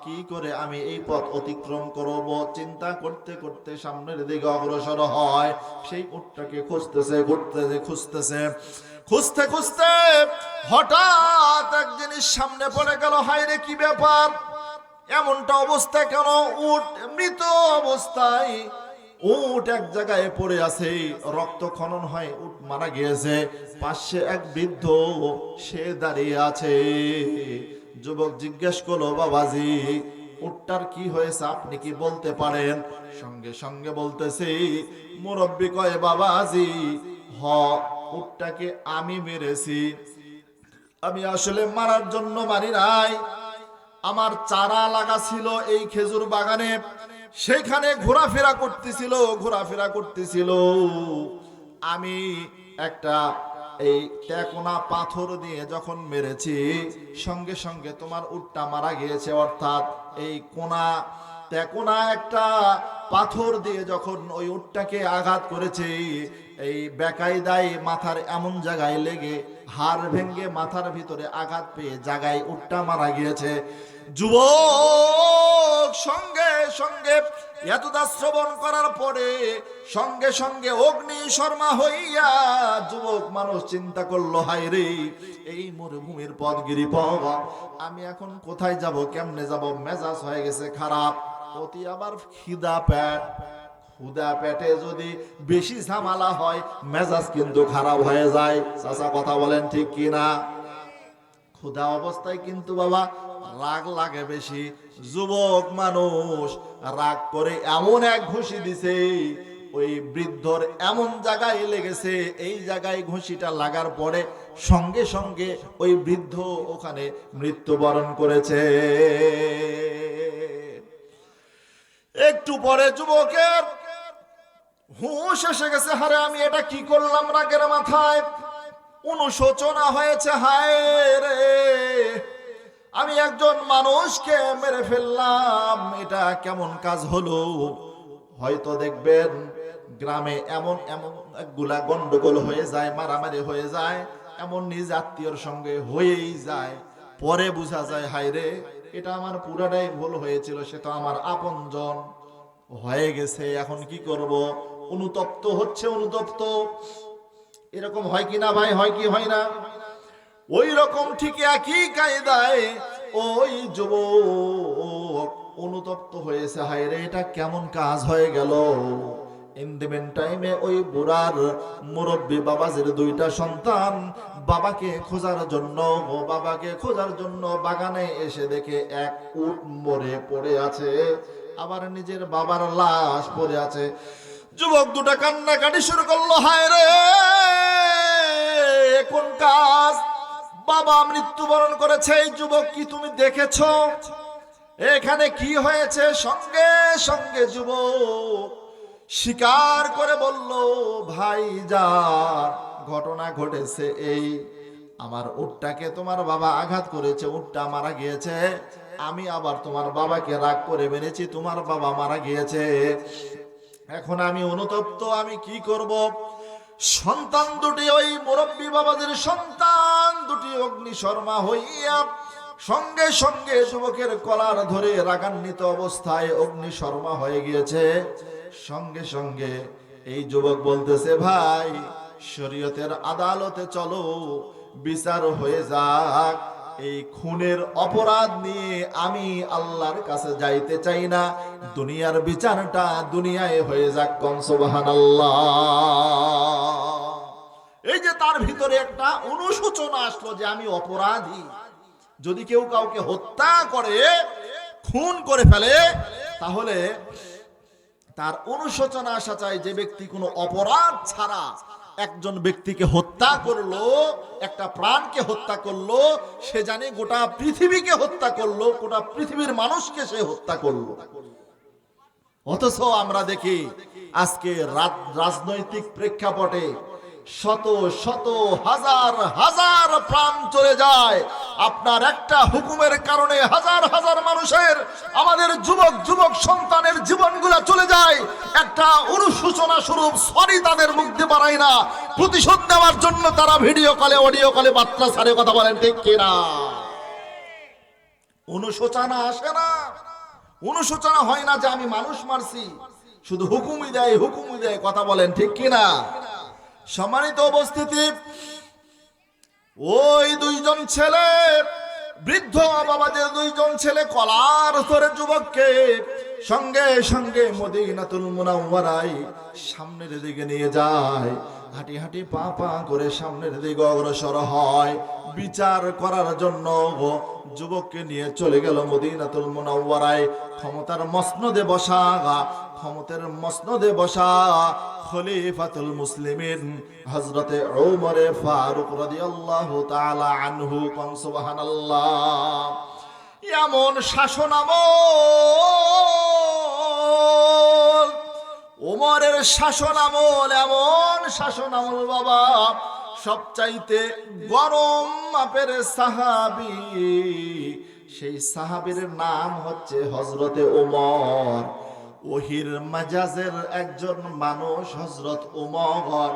কি করে আমি এই পথ অতিক্রম করব? চিন্তা করতে করতে সামনের দিকে অগ্রসর হয়। সেই উটটাকে খুঁজতেছে। খুঁজতে খুঁজতে হঠাৎ এক জিনিস সামনে পড়ে গেল। হায় রে, কি ব্যাপার? এমনটা অবস্থা কেন? উট মৃত অবস্থায়, উট এক জায়গায় পড়ে আছে, রক্ত খনন হয়, উট মারা গিয়েছে। পাশে এক বৃদ্ধ সে দাঁড়িয়ে আছে। যুবক জিজ্ঞেস করলো, বাবাজি উটটার কি হয়েছে, আপনি কি বলতে পারেন? সঙ্গে সঙ্গে বলতেছি, মুরব্বি কয়, বাবাজি উটটাকে আমি মেরেছি। আমি আসলে মারার জন্য মারি নাই, আমার চারা লাগা ছিল এই খেজুর বাগানে, সেখানে ঘোরাফেরা করতেছিল। আমি একটা এই টেকোনা পাথর দিয়ে যখন মেরেছি, সঙ্গে সঙ্গে তোমার উটটা মারা গিয়েছে। অর্থাৎ এই টেকোনা একটা পাথর দিয়ে যখন ওই উটটাকে আঘাত করেছে, এই বেকায়দায় মাথার এমন জায়গায় লেগে হাড় ভেঙে মাথার ভিতরে আঘাত পেয়ে জায়গায় উটটা মারা গিয়েছে। যুবক সঙ্গে সঙ্গে এতটা শ্রবণ করার পরে সঙ্গে সঙ্গে অগ্নি শর্মা হইয়া যুবক মানুষ চিন্তা করলো, হায় রে, এই মরুভূমির পথ, গিরিপথ, আমি এখন কোথায় যাব, কেমনে যাব? মেজাজ হয়ে গেছে খারাপ। অতি আবার ক্ষুধা পেটে যদি বেশি ঝামেলা হয়, মেজাজ কিন্তু খারাপ হয়ে যায়। চাচা কথা বলেন ঠিক কিনা? ক্ষুধা অবস্থায় কিন্তু বাবা রাগ লাগে বেশি। যুবক মানুষ রাগ করে এমন এক ঘুষি দিছে, ওই বৃদ্ধর এমন জায়গায় লেগেছে, এই জায়গায় ঘুষিটা লাগার পরে সঙ্গে সঙ্গে ওই বৃদ্ধ ওখানে মৃত্যুবরণ করেছে। একটু পরে যুবকের হুঁশ এসে গেছে, হারে আমি এটা কি করলাম? রাগের মাথায় অনুশোচনা হয়েছে, হায় রে, আমি একজন মানুষকে মেরে ফেললাম, এটা কেমন কাজ হলো? হয়তো দেখবেন গ্রামে এমন একগুলা গন্ডগোল হয়ে যায়, মারামারি হয়ে যায়, এমন নিজ আত্মীয়র সঙ্গে হয়েই যায়। পরে বোঝা যায়, হায় রে, এটা আমার পুরাটাই ভুল হয়েছিল, সে তো আমার আপনজন হয়ে গেছে, এখন কি করব? অনুতপ্ত হচ্ছে। এরকম হয় কি না ভাই? হয় কি হয় না? ওই রকম ঠিক একই কায়দায় ওই যুবক অনুতপ্ত হয়েছে, হায় রে, এটা কেমন কাজ হয়ে গেল? ইন দ্য মেন টাইমে ওই বুড়ার মুরব্বী বাবাজির দুইটা সন্তান বাবাকে খোঁজার জন্য বাগানে এসে দেখে এক উট মরে পড়ে আছে, আবার নিজের বাবার লাশ পড়ে আছে। যুবক দুটা কান্নাকাটি শুরু করলো, হায় রে কোন কাজ, বাবা মৃত্যুবরণ করেছে। এই যুবক, কি তুমি দেখেছো এখানে কি হয়েছে? সঙ্গে সঙ্গে যুবক স্বীকার করে বলল, ভাই যান, ঘটনা ঘটেছে এই, আমার উটটাকে তোমার বাবা আঘাত করেছে, উটটা মারা গিয়েছে, আমি আবার তোমার বাবাকে রাগ করে মেরেছি, তোমার বাবা মারা গিয়েছে, এখন আমি অনুতপ্ত, আমি কি করব? সন্তান দুটি, ওই মুরব্বী বাবাদের সন্তান দুটি অগ্নিশর্মা হইয়া সঙ্গে সঙ্গে যুবকের কলার ধরে রাগান্বিত অবস্থায় অগ্নিশর্মা হয়ে গিয়েছে। সঙ্গে সঙ্গে এই যুবক বলতেছে, ভাই শরীয়তের আদালতে চলো, বিচার হয়ে যাক, এই খুনের অপরাধ নিয়ে আমি আল্লাহর কাছে যাইতে চাই না, দুনিয়ার বিচারটা দুনিয়ায় হয়ে যাক। কোন সুবহানাল্লাহ। এই যে তার ভিতরে একটা অনুশোচনা আসলো যে আমি অপরাধী। যদি কেউ কাউকে হত্যা করে, খুন করে ফেলে, তাহলে তার অনুশোচনা আসা চাই, যে ব্যক্তি কোনো অপরাধ ছাড়া একজন ব্যক্তিকে হত্যা করলো, একটা প্রাণকে হত্যা করলো, সে জানে গোটা পৃথিবীকে হত্যা করলো, গোটা পৃথিবীর মানুষকে সে হত্যা করলো। অথচ আমরা দেখি আজকে রাজনৈতিক প্রেক্ষাপটে শত শত হাজার হাজার প্রাণ চলে যায়। আপনার একটা হুকুমের কারণে হাজার হাজার মানুষের, আমাদের যুবক সন্তানের জীবনগুলো চলে যায়। একটা অনুশোচনা স্বরূপ সরি তাদের মুখ দিয়ে বাড়ায় না, প্রতিশোধ নেওয়ার জন্য তারা ভিডিও কলে অডিও কলে বার্তা ছাড়ে। কথা বলেন ঠিক কিনা? অনুশোচনা আসে না, অনুশোচনা হয় না যে আমি মানুষ মারছি, শুধু হুকুমই দেয়। কথা বলেন ঠিক কিনা? সম্মানিত উপস্থিতি, ওই দুইজন ছেলে, বৃদ্ধ বাবাদের দুইজন ছেলে কলার ধরে যুবককে সঙ্গে সঙ্গে মদিনাতুল মুনাওয়ারায় সামনের দিকে নিয়ে যায়। হাঁটি হাঁটি পা পা করে সামনের দিকে অগ্রসর হয়। বিচার করার জন্য যুবককে নিয়ে চলে গেল মদিনাতুল মুনাওয়ারায়। ক্ষমতার মসনদে বসা খলিফাতুল মুসলিমিন হযরতে ওমর ফারুক রাদিয়াল্লাহু তাআলা আনহু। কোন সুবহানাল্লাহ। এমন শাসনামল, ওমরের শাসনামল, এমন শাসনামল বাবা, সবচাইতে গরম মাপের সাহাবী, সেই সাহাবীর নাম হচ্ছে হযরতে ওমর। ওহির মেজাজের একজন মানুষ হযরত ওমর।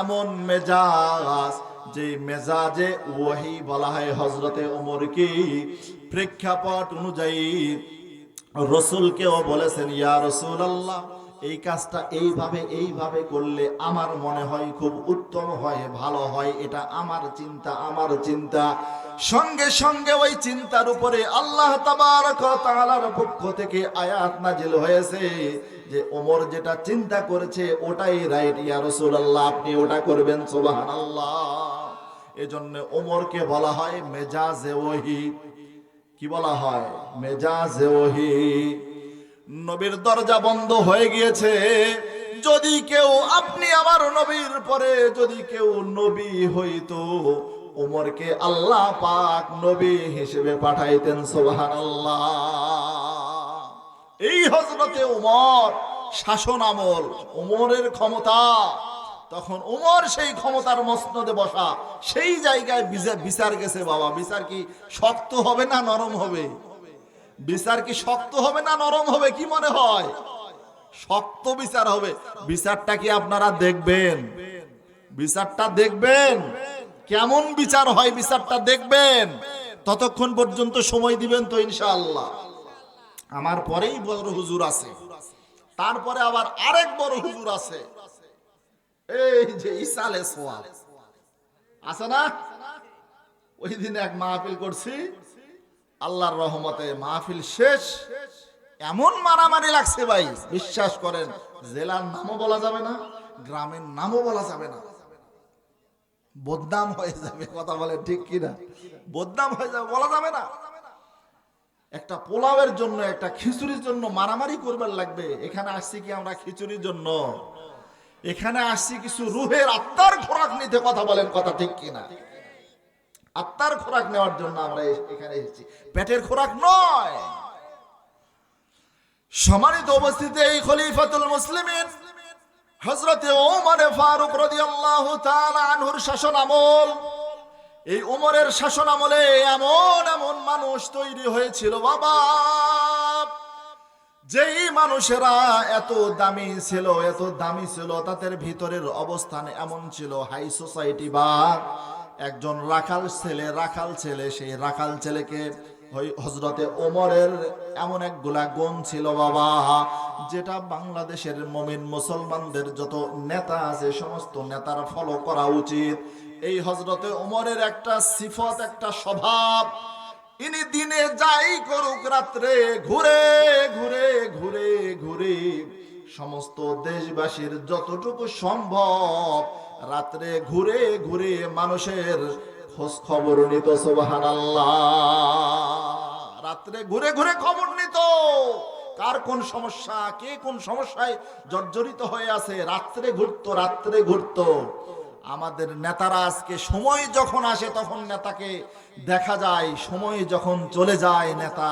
এমন মেজাজ, যে মেজাজে ওহি বলা হয় হযরতে ওমরকে। প্রেক্ষাপট অনুযায়ী রাসূলকেও বলেছেন, ইয়া রাসূলুল্লাহ, এই কাজটা এইভাবে করলে আমার মনে হয় খুব উত্তম হয়, ভালো হয়, এটা আমার চিন্তা। সঙ্গে সঙ্গে ওই চিন্তার উপরে আল্লাহ তাবারক ওয়া তাআলার পক্ষ থেকে আয়াত নাজিল হয়েছে যে ওমর যেটা চিন্তা করেছে ওটাই রাইট, ইয়া রাসূলুল্লাহ, আপনি ওটা করবেন। সুবহানাল্লাহ। এজন্য ওমরকে বলা হয় মেজাজে ওহী। কি বলা হয়? মেজাজে ওহী। নবীর দরজা বন্ধ হয়ে গিয়েছে। যদি কেউ, আপনি আমার নবীর পরে যদি কেউ নবী হইতো, ওমরকে আল্লাহ পাক নবী হিসেবে পাঠাইতেন। সুবহানাল্লাহ। এই হযরতে ওমর শাসন আমল, ওমরের ক্ষমতা, তখন ওমর সেই ক্ষমতার মসনদে বসা, সেই জায়গায় বিচার গেছে। বাবা, বিচার কি শক্ত হবে না নরম হবে? বিচার কি শক্ত হবে না নরম হবে? কি মনে হয়? শক্ত বিচার হবে। বিচারটা কি আপনারা দেখবেন? বিচারটা দেখবেন, কেমন বিচার হয় বিচারটা দেখবেন। ততক্ষণ পর্যন্ত সময় দিবেন তো ইনশাআল্লাহ। আমার পরেই বড় হুজুর আছে, তারপরে আবার আরেক বড় হুজুর আছে, এই যে ইসালে সোয়াব আছে না? ওই দিন এক মাহফিল করছি, আল্লাহর রহমতে মাহফিল শেষ, এমন মারামারি লাগছে ভাই, বিশ্বাস করেন, জেলার নামও বলা যাবে না, গ্রামের নামও বলা যাবে না, বদনাম হয়ে যাবে। কথা বলে ঠিক কিনা? বদনাম হয়ে যাবে, বলা যাবে না। একটা পোলাওয়ের জন্য, একটা খিচুড়ির জন্য মারামারি করবার লাগবে? এখানে আসছি কি আমরা খিচুড়ির জন্য? এখানে আসছি কিছু রুহের আত্মার খোরাক নিতে। কথা বলেন, কথা ঠিক কিনা? আত্মার খোরাক নেওয়ার জন্য আমরা এখানে এসেছি, পেটের খোরাক নয়। সম্মানিত উপস্থিতি, এই খলিফাতুল মুসলিমিন হযরতে ওমর ফারুক রাদিয়াল্লাহু তাআলা আনহুর শাসন আমল, এই ওমরের শাসন আমলে এমন এমন মানুষ তৈরি হয়েছিল বাবা, যেই মানুষেরা এত দামি ছিল, এত দামি ছিল, তাদের ভিতরের অবস্থান এমন ছিল হাই সোসাইটি। বা একজন রাখাল ছেলে, সেই রাখাল ছেলেকে হযরতে ওমরের এমন একগুলা গুণ ছিল বাবা, যেটা বাংলাদেশের মুমিন মুসলমানদের যত নেতা আছে সমস্ত নেতার ফলো করা উচিত। এই হযরতে ওমরের একটা সিফত, একটা স্বভাব, ইনি দিনে যাই করুক, রাত্রে ঘুরে ঘুরে ঘুরে ঘুরে সমস্ত দেশবাসীর যতটুকু সম্ভব রাত্রে ঘুরে ঘুরে মানুষের খোঁজ খবর নিত। সুবহানাল্লাহ। রাত্রে ঘুরে ঘুরে খবর নিত, কার কোন সমস্যা, কে কোন সমস্যায় জর্জরিত হয়ে আছে, রাত্রে ঘুরতো। আমাদের নেতারা আজকে সময় যখন আসে তখন নেতাকে দেখা যায়, সময় যখন চলে যায় নেতা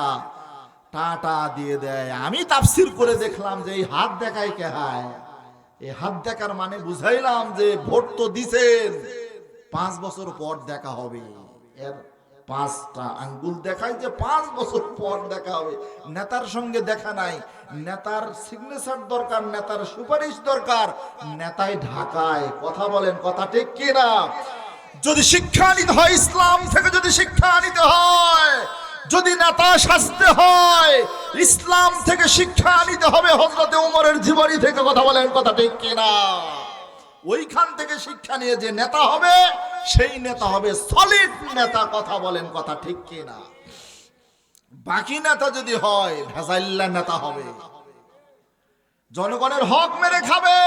টাটা দিয়ে দেয়। আমি তাফসীর করে দেখলাম যে এই হাত দেখায় কে হয়, এই হাত দেখার মানে বুঝাইলাম যে ভোট তো দিছেন, 5 বছর পর দেখা হবে, এর 5টা আঙ্গুল দেখায় যে 5 বছর পর দেখা হবে। নেতার সঙ্গে দেখা নাই, নেতার সিগনেচার দরকার, নেতার সুপারিশ দরকার, নেতাই ঢাকায়। কথা বলেন, কথা ঠিক কি না? যদি শিক্ষা নিতে হয়, ইসলাম থেকে যদি শিক্ষা নিতে হয়, যদি নেতা সাজতে হয়, ইসলাম থেকে শিক্ষা নিতে হবে হযরতে ওমরের জীবনী থেকে। কথা বলেন, কথা ঠিক কি না? ওইখান থেকে শিক্ষা নিয়ে যে নেতা হবে, সেই নেতা হবে সলিড নেতা। কথা বলেন, কথা ঠিক কি না? বাকি নেতা যদি হয় ভেজাইল্লা নেতা হবে, জনগণের হক মেরে খাবে।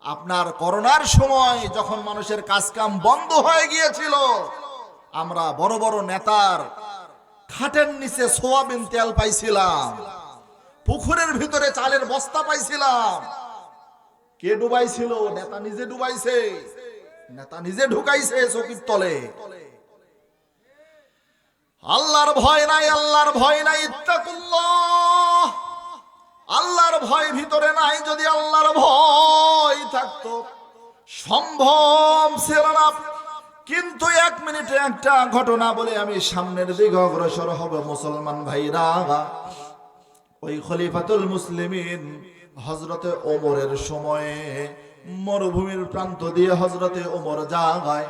আপনার করোনার সময় যখন মানুষের কাজকাম বন্ধ হয়ে গিয়েছিল, আমরা বড় বড় নেতার খাটের নিচে সোয়াবিন তেল পাইছিলাম, পুকুরের ভিতরে চালের বস্তা পাইছিলাম। কে ডুবাইছিল? নেতা নিজে ডুবাইছে, নেতা নিজে ঢুকাইছে চকির তলে। আল্লাহর ভয় নাই, আল্লাহর ভয় নাই। ইত্তাকুল্লাহ, আল্লাহর ভয় ভিতরে নাই। যদি আল্লাহর ভয় থাকতো সম্ভব ছিল না। কিন্তু 1 মিনিটে একটা ঘটনা বলে আমি সামনের দিকে অগ্রসর হব। মুসলমান ভাইরা, ওই খলিফাতুল মুসলিমিন হযরতে ওমরের সময়ে মরুভূমির প্রান্ত দিয়ে হযরতে ওমর যায়।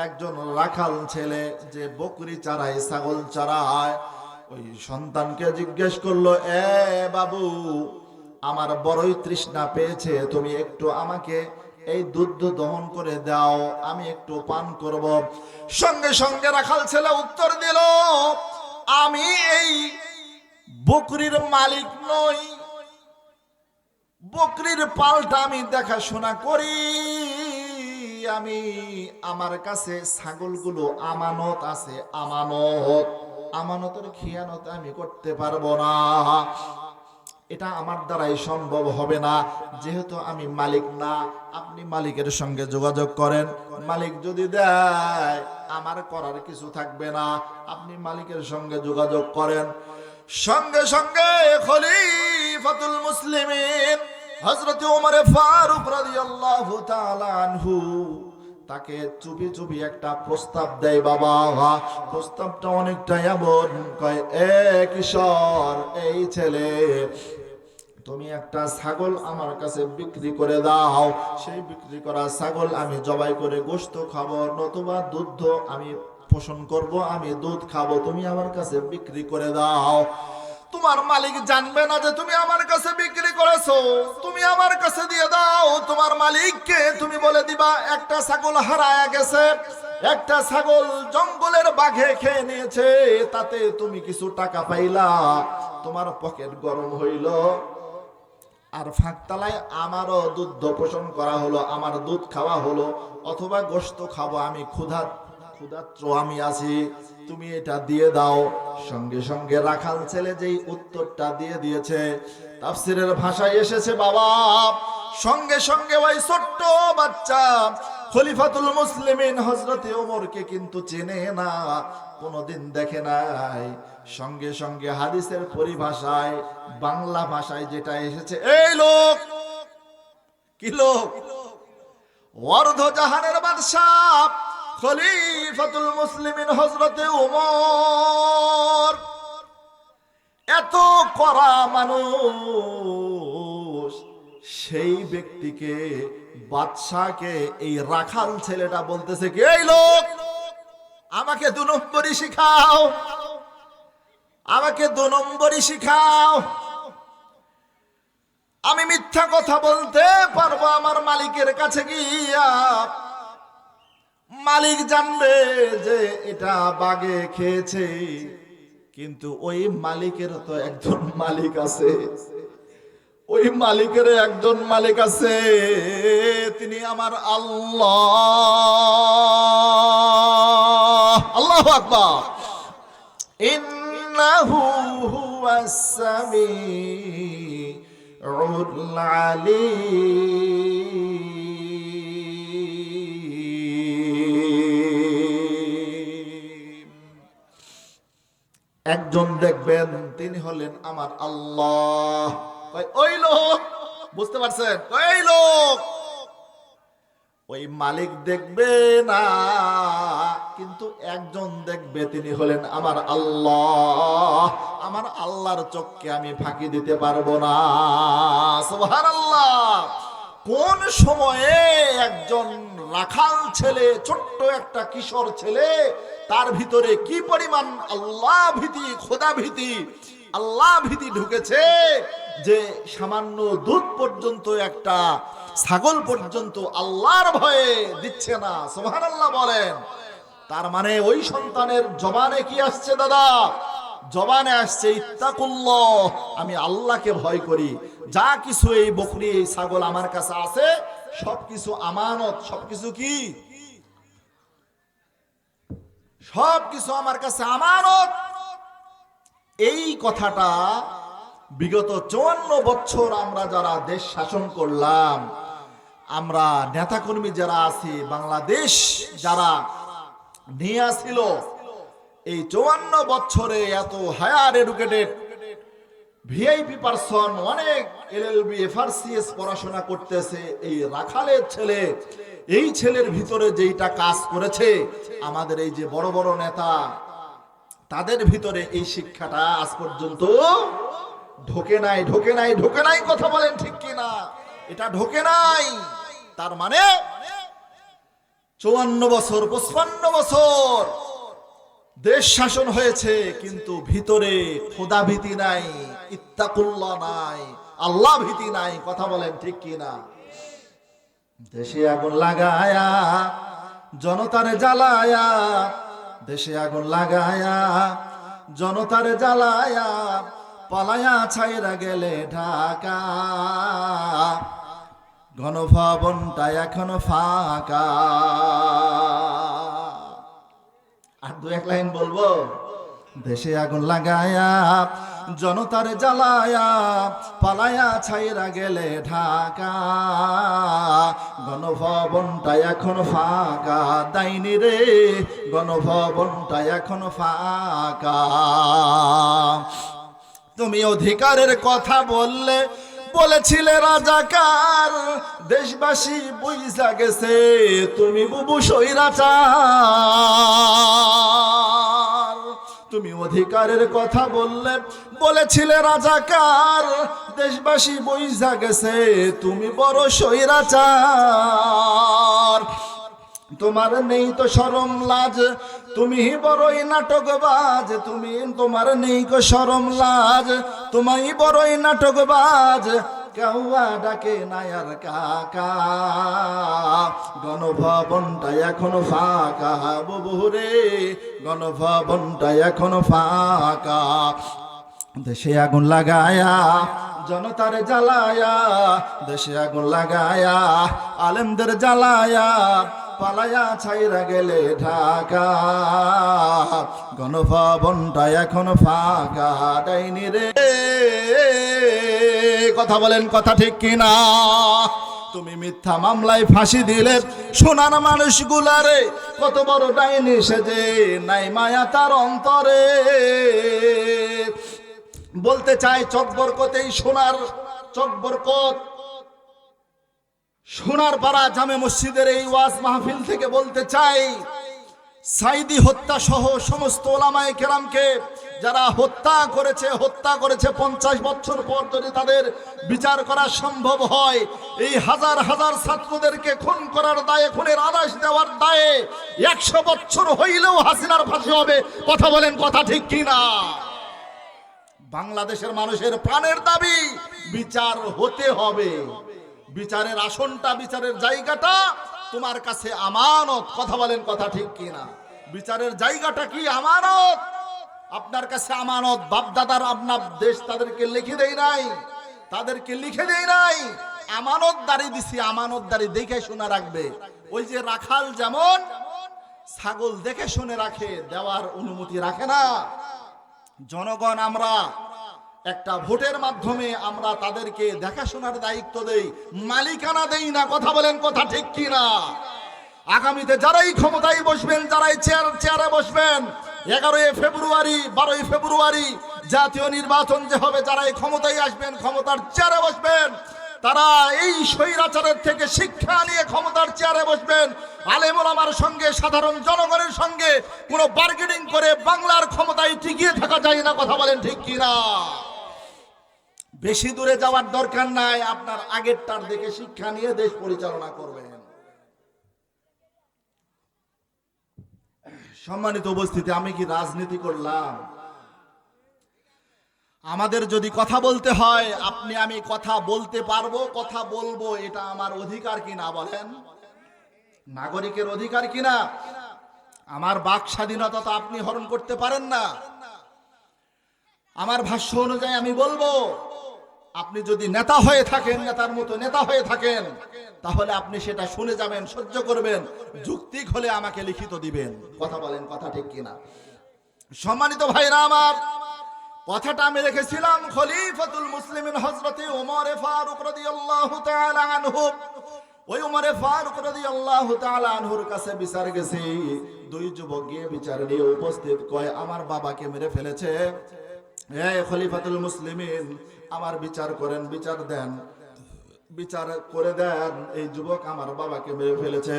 একজন রাখাল ছেলে যে বকরি চড়ায়, ছাগল চড়ায়, ওই সন্তানকে জিজ্ঞেস করলো, এ বাবু, আমার বড়ই তৃষ্ণা পেয়েছে, তুমি একটু আমাকে এই দুধ দহন করে দাও, আমি একটু পান করব। সঙ্গে সঙ্গে রাখাল ছেলে উত্তর দিল, আমি এই বকরির মালিক নই, বকরির পালটা আমি দেখাশোনা করি, আমি আমার কাছে ছাগলগুলো আমানত আছে, আমানতের খিয়ানত আমি করতে পারবো না, এটা আমার দ্বারাই সম্ভব হবে না। যেহেতু আমি মালিক না, আপনি মালিকের সঙ্গে যোগাযোগ করেন, মালিক যদি দেয় আমার করার কিছু থাকবে না, আপনি মালিকের সঙ্গে যোগাযোগ করেন। সঙ্গে সঙ্গে খলিফাতুল মুসলিমিন হযরত ওমর ফারুক রাদিয়াল্লাহু তাআলা আনহু তাকে চুপি চুপি একটা প্রস্তাব দেয়। বাবা, প্রস্তাবটা অনেকটা এমন, কয়, এ কিশোর, এই ছেলে, তুমি একটা ছাগল আমার কাছে বিক্রি করে দাও, সেই বিক্রি করা ছাগল আমি জবাই করে গোশত খাবো, নতুবা দুধ আমি পোষণ করব, আমি দুধ খাবো, তুমি আমার কাছে বিক্রি করে দাও। তোমার মালিক জানবে না যে তুমি আমার কাছে বিক্রি করেছো, তুমি আমার কাছে দিয়ে দাও। তোমার মালিককে তুমি বলে দিবা একটা ছাগল হারায়া গেছে, একটা ছাগল জঙ্গলের বাঘে খেয়ে নিয়েছে, তাতে তুমি কিছু টাকা পাইলা, তোমার পকেট গরম হইল, আর ফাঁকতলায় আমারও দুধ পোষণ করা হলো, আমার দুধ খাওয়া হলো, অথবা গোশত খাবো, আমি ক্ষুধার্ত আমি আছি, তুমি এটা দিয়ে দাও। সঙ্গে সঙ্গে রাখাল ছেলে যেই উত্তরটা দিয়ে দিয়েছে, তাফসিরের ভাষায় এসেছে, বাবা সঙ্গে সঙ্গে ওই ছোট্ট বাচ্চা খলিফাতুল মুসলিমিন হযরতে ওমরকে কিন্তু চেনে না, কোনোদিন দেখে নাই। সঙ্গে সঙ্গে হাদিসের পরিভাষায় বাংলা ভাষায় যেটা এসেছে, এই লোক কি লোক? অর্ধ জাহানের বাদশা খলিফাতুল মুসলিমিন হযরতে ওমর, এত কড়া মানুষ, সেই ব্যক্তিকে, বাদশাকে এই রাখাল ছেলেটা বলতেছে কি, এই লোক আমাকে 2 নম্বরই শিখাও, আমাকে 2 নম্বরই শিখাও। আমি মিথ্যা কথা বলতে পারবো আমার মালিকের কাছে গিয়া, মালিক জানবে যে এটা বাগে খেয়েছে, কিন্তু ওই মালিকের তো একজন মালিক আছে, ওই মালিকের একজন মালিক আছে, তিনি আমার আল্লাহ। আল্লাহু আকবার। ইন্নাহু হুয়াস সামিউল আলিম। একজন দেখবেন তিনি হলেন আমার আল্লাহ। ওই লোক, বুঝতে পারছেন? ওই লোক, ওই মালিক দেখবে না, কিন্তু একজন দেখবে, তিনি হলেন আমার আল্লাহ। আমার আল্লাহর চোখকে আমি ফাঁকি দিতে পারবো না। সুবহানাল্লাহ। কোন সময়ে একজন রাখাল ছেলে, ছোট্ট একটা কিশোর ছেলে, তার ভিতরে কি পরিমাণ আল্লাহ ভীতি, খোদা ভীতি, আল্লাহ ভীতি ঢুকেছে যে সামান্য দুধ পর্যন্ত, একটা ছাগল পর্যন্ত আল্লাহর ভয়ে দিচ্ছে না। সুবহানাল্লাহ বলেন। তার মানে ওই সন্তানের জবানে কি আসছে দাদা? জবানে আসছে ইত্তাকুল্লাহ, আমি আল্লাহকে ভয় করি। যা কিছু এই বকরি, এই ছাগল আমার কাছে আছে, সবকিছু আমানত, সবকিছু কি, সবকিছু আমার কাছে আমানত। এই কথাটা বিগত 54 বছর আমরা যারা দেশ শাসন করলাম, আমরা নেতাকর্মী যারা আছি, বাংলাদেশ যারা নিয়ে আসছিল, এই 54 বছরে এত হায়ার এডুকেটেড ভিআইপি পারসন, অনেক এলএলবি এফআরসিএস পড়াশোনা করতেছে, এই রাখালের ছেলে, এই ছেলের ভিতরে যেইটা কাজ করেছে, আমাদের এই যে বড় বড় নেতা, তাদের ভিতরে এই শিক্ষাটা আজ পর্যন্ত ঢোকে নাই, ঢোকে নাই, ঢোকে নাই। কথা বলেন ঠিক কিনা? এটা ঢোকে নাই। তার মানে 54 বছর, 55 বছর দেশ শাসন হয়েছে, কিন্তু ভিতরে খোদা ভীতি নাই, ইত্তাকুল্লাহ নাই, আল্লাহ ভীতি নাই। কথা বলেন ঠিক কিনা? দেশে আগুন লাগায়া জনতারে জ্বালায়া, দেশে আগুন লাগায়া জনতারে জ্বালায়া, পালায়া ছাইরা গেলে ঢাকা, গণভবনটা এখন ফাঁকা। আর 2-1 লাইন বলবো। দেশে আগুন লাগায়া জনতারে জ্বালায়া, পালায়া ছাইরা গেলে ঢাকা, গণভবনটা এখন ফাঁকা। দাইনি রে, গণভবনটা এখন ফাঁকা। তুমি অধিকারের কথা বললে, বলেছিলে রাজাকার, দেশবাসী বুঝা গেছে তুমি বুবু স্বৈরাচার। তুমি অধিকারের কথা বললে, বলেছিলে রাজাকার, দেশবাসী বুঝা গেছে তুমি বড় স্বৈরাচার। তোমার নেই তো শরম লাজ, তুমি বড়ই নাটকবাজ, তুমি, তোমার নেই কো শরম লাজ, তুমি বড়ই নাটকবাজ। কেউয়া ডাকে নায়ার কাকা, গণভবনটা এখন ফাঁকা। বুবুরে, গণভবনটা এখন ফাঁকা। দেশে আগুন লাগায়া জনতার জ্বালায়া, দেশে আগুন লাগায়া, আলেমদের জ্বালায়া, পালায়া ছাইরা গেলে ঢাকা, গণভবনটা এখন ফাঁকা। ডাইনি রে, কথা বলেন, কথা ঠিক কিনা? তুমি মিথ্যা মামলায় ফাঁসি দিলে সোনার মানুষগুলারে, কত বড় ডাইনি সেজে নাই মায়া তার অন্তরে। বলতে চাই চকবরকতেই সোনার চকবরকত সোনার পাড়া জামে মসজিদের এই ওয়াজ মাহফিল থেকে বলতে চাই, সাইদি হত্যা সহ সমস্ত ওলামায়ে কেরামকে যারা হত্যা করেছে 50 বছর পর যদি তাদের বিচার করা সম্ভব হয়, এই হাজার হাজার ছাত্রদেরকে খুন করার দায়ে, খুনের আদেশ দেওয়ার দায়ে 100 বছর হইলেও হাসিনার ফাঁসি হবে। কথা বলেন, কথা ঠিক কিনা? বাংলাদেশের মানুষের প্রাণের দাবি, বিচার হতে হবে। বিচারের আসনটা, বিচারের জায়গাটা তোমার কাছে আমানত। কথা বলেন, কথা ঠিক কিনা? বিচারের জায়গাটা কি? আমানত। আপনার কাছে আমানত। বাপদাদার আপনার দেশ তাদেরকে লিখে দেয় নাই, আমানতদারি দিছি। আমানতদারি দেখে শুনে রাখবে। ওই যে রাখাল যেমন ছাগল দেখে শুনে রাখে, দেওয়ার অনুমতি রাখে না। জনগণ আমরা একটা ভোটের মাধ্যমে আমরা তাদেরকে দেখাশোনার দায়িত্ব দেই, মালিকানা দেই না। কথা বলেন, কথা ঠিক কিনা? আগামীতে যারাই ক্ষমতায় বসবেন, যারাই চেয়ারে বসবেন, 11 ফেব্রুয়ারি 12 ফেব্রুয়ারি জাতীয় নির্বাচন যে হবে, যারাই ক্ষমতায় আসবেন, ক্ষমতার চেয়ারে বসবেন, তারা এই স্বৈরাচারের থেকে শিক্ষা নিয়ে ক্ষমতার চেয়ারে বসবেন। আলেম ওলামার সঙ্গে, সাধারণ জনগণের সঙ্গে কোনো বার্গেনিং করে বাংলার ক্ষমতায় টিকিয়ে থাকা যায় না। কথা বলেন, ঠিক কিনা? বেশি দূরে যাওয়ার দরকার নাই, আপনার আগেরটার দেখে শিক্ষা নিয়ে দেশ পরিচালনা করবেন। সম্মানিত উপস্থিতি, আমি কি রাজনীতি করলাম? আমাদের যদি কথা বলতে হয়, আপনি আমি কথা বলতে পারবো, কথা বলবো, এটা আমার অধিকার কিনা বলেন? নাগরিকের অধিকার কিনা? আমার বাক স্বাধীনতা তো আপনি হরণ করতে পারেন না। আমার ভাষ্য অনুযায়ী আমি বলবো, আপনি যদি নেতা হয়ে থাকেন, নেতার মতো নেতা হয়ে থাকেন, তাহলে আপনি সেটা শুনে যাবেন, সহ্য করবেন, যুক্তিক হলে আমাকে লিখিত দিবেন। কথা বলেন, কথা ঠিক কিনা? সম্মানিত ভাইরা আমার, কথাটা আমি রেখেছিলাম খলিফাতুল মুসলিমিন হযরতে ওমর ফারুক রাদিয়াল্লাহু তাআলা আনহু। ওই ওমর ফারুক রাদিয়াল্লাহু তাআলা আনহুর কাছে বিচার গেছে। দুই যুবক গিয়ে বিচার নিয়ে উপস্থিত, কয় আমার বাবাকে মেরে ফেলেছে, হে খলিফাতুল মুসলিমিন আমার বিচার করেন, বিচার দেন, বিচার করে দেন, এই যুবক আমার বাবাকে মেরে ফেলেছে।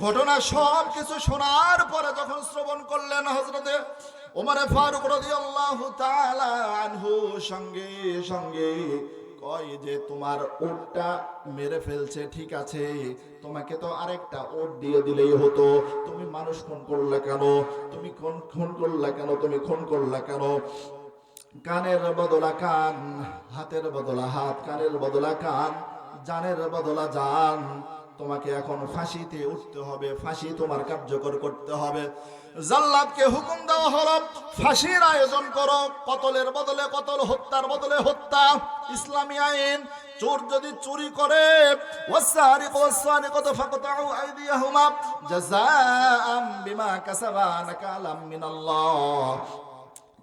ঘটনা সব কিছু শোনার পরে যখন শ্রবণ করলেন হযরতে ওমর ফারুক রাদিয়াল্লাহু তাআলা আনহু সঙ্গে সঙ্গে কয় যে তোমার উটটা মেরে ফেলছে, ঠিক আছে, তোমাকে তো আরেকটা উট দিয়ে দিলেই হতো, তুমি মানুষ খুন করলে কেন? তুমি খুন করলে কেন? তুমি খুন করলে কেন? কানের বদলা কান, হাতের বদলা হাত, কানের বদলা কান, জানের বদলা জান। তোমাকে এখন ফাঁসিতে উঠতে হবে, ফাঁসি তোমার কার্যকর করতে হবে। জাল্লাদকে হুকুম দেওয়া হলো, ফাঁসির আয়োজন করো, কতলের বদলে কতল, হত্যার বদলে হত্যা। ইসলামী আইন, চোর যদি চুরি করে, ওয়াসারিকু ওয়াসারিকাতু ফাকতাউ আইদিয়াহুমা জাযাআম বিমা কাসাবা নাকালাম মিনাল্লাহ।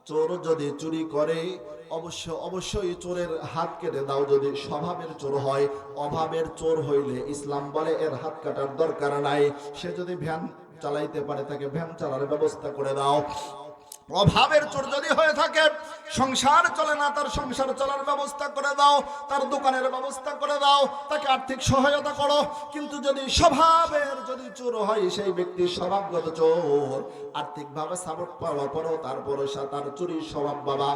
চোর যদি চুরি করে অবশ্যই চোরের হাত কেটে দাও, যদি স্বভাবের চোর হয়। অভাবের চোর হইলে ইসলাম বলে এর হাত কাটার দরকার নাই। সে যদি ভ্যান চালাইতে পারে, তাকে ভ্যান চালানোর ব্যবস্থা করে দাও। অভাবের চোর যদি হয়ে থাকে, সংসার চলে না, তার সংসার চলার ব্যবস্থা করে দাও, তার দোকানের ব্যবস্থা করে দাও, তাকে আর্থিক সহায়তা করো। কিন্তু যদি স্বভাবের যদি চোর হয়, সেই ব্যক্তি স্বভাবগত চোর, আর্থিকভাবে সাপোর্ট পাওয়ার পরেও তারপরে তার চুরির স্বভাব বাবা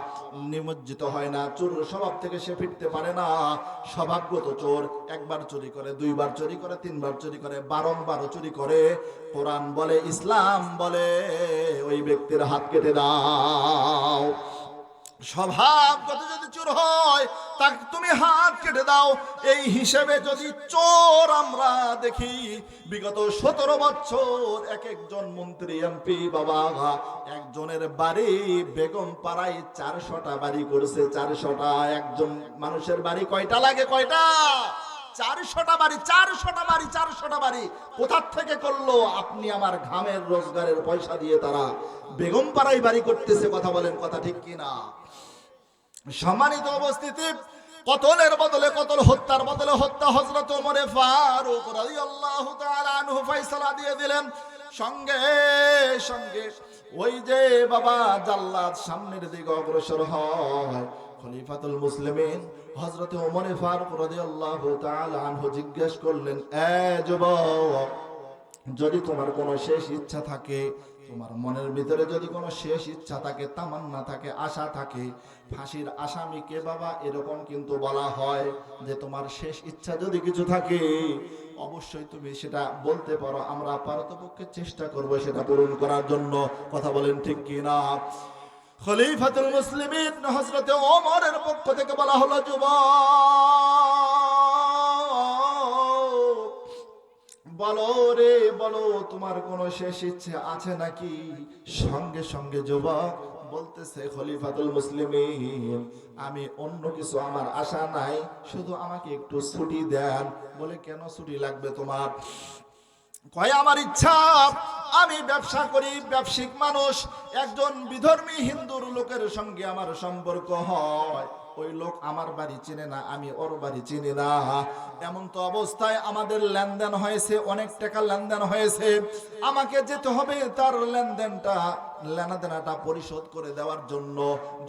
নিমজ্জিত হয় না, চোরের স্বভাব থেকে সে ফিরতে পারে না। স্বভাবগত চোর একবার চুরি করে, দুইবার চুরি করে, তিনবার চুরি করে, বারংবার চুরি করে। কোরআন বলে, ইসলাম বলে, ওই ব্যক্তির হাত কেটে দাও। স্বভাবগত যদি চোর হয়, তাকে তুমি হাত কেটে দাও। এই হিসেবে যদি চোর আমরা দেখি, বিগত 17 বছর এক একজন মন্ত্রী এমপি বাবা একজনের বাড়ি বেগম পাড়ায় 400টা বাড়ি করেছে। 400টা। একজন মানুষের বাড়ি কয়টা লাগে? কয়টা? 400টা বাড়ি। 400টা বাড়ি। 400টা বাড়ি কোথা থেকে করলো? আপনি আমার ঘামের রোজগারের পয়সা দিয়ে তারা বেগম পাড়ায় বাড়ি করতেছে। কথা বলেন, কথা ঠিক কিনা? সম্মানিত উপস্থিতি, কতলের বদলে কতল, হত্যার বদলে হত্যা। হযরত ওমর ফারুক রাদিয়াল্লাহু তাআলা আনহু ফয়সালা দিয়ে দিলেন। সঙ্গে সঙ্গে ওই যে বাবা জাল্লাদ সামনের দিকে অগ্রসর হয়, খলিফাতুল মুসলিমিন হযরত ওমর ফারুক রাদিয়াল্লাহু তাআলা আনহু জিজ্ঞেস করলেন, এ যুবক, যদি তোমার কোনো শেষ ইচ্ছা থাকে, তোমার মনের ভিতরে যদি কোনো শেষ ইচ্ছা থাকে, তামান্না থাকে, আশা থাকে, ফাঁসির আসামিকে বাবা এরকম কিন্তু বলা হয় যে তোমার শেষ ইচ্ছা যদি কিছু থাকে অবশ্যই তুমি সেটা বলতে পারো, আমরা পারতপক্ষে চেষ্টা করব সেটা পূরণ করার জন্য। কথা বলেন ঠিক কিনা? খলিফাতুল মুসলিমিন হযরত ওমরের পক্ষ থেকে বলা হলো, যুবক বলো রে, বলো তোমার কোনো শেষ ইচ্ছে আছে নাকি? সঙ্গে সঙ্গে যুবক বলতেছে, খলিফাতুল মুসলিমিন আমি অন্য কিছু আমার আশা নাই, শুধু আমাকে একটু ছুটি দেন। বলে, কেন ছুটি লাগবে তোমার? কয়, আমার ইচ্ছা, আমি ব্যবসা করি, ব্যবসায়িক মানুষ, একজন বিধর্মী হিন্দুর লোকের সঙ্গে আমার সম্পর্ক হয়। ওই লোক আমার বাড়ি চিনে না, আমি ওর বাড়ি চিনি না। এমন তো অবস্থায় আমাদের লেনদেন হয়েছে, অনেক টাকা লেনদেন হয়েছে। আমাকে যেতে হবে তার লেনাদেনাটা পরিশোধ করে দেওয়ার জন্য।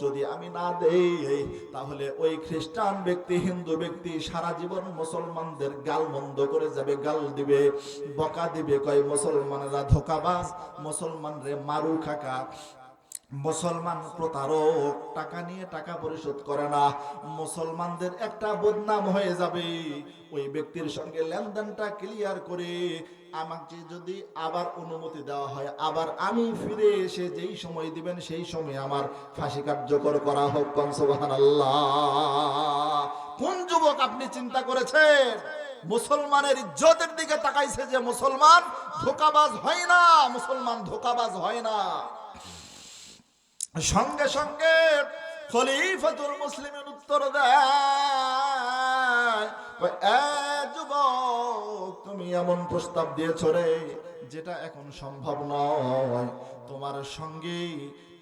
যদি আমি না দেই তাহলে ওই খ্রিস্টান ব্যক্তি, হিন্দু ব্যক্তি সারা জীবন মুসলমানদের গাল মন্দ করে যাবে, গাল দিবে, বকা দিবে। কয়, মুসলমানেরা ধোঁকাবাজ, মুসলমান রে মারু খাকা, মুসলমান প্রতারক, টাকা নিয়ে টাকা পরিশোধ করে না, মুসলমানদের একটা বদনাম হয়ে যাবে। ওই ব্যক্তির সঙ্গে লেনদেনটা ক্লিয়ার করে আমাকে যদি আবার অনুমতি দেওয়া হয়, আবার আমি ফিরে এসে যেই সময় দিবেন সেই সময় আমার ফাঁসি কার্যকর করা হোক। সুবহানাল্লাহ। কোন যুবক আপনি চিন্তা করেছেন মুসলমানের ইজ্জতের দিকে তাকাইছে যে মুসলমান ধোঁকাবাজ হয় না, মুসলমান ধোঁকাবাজ হয় না? সঙ্গে সঙ্গে খলিফাতুল মুসলিমিন উত্তর দেয়, এ যুবক, তুমি এমন প্রস্তাব দিয়েছ রে যেটা এখন সম্ভব নয়। তোমার সঙ্গে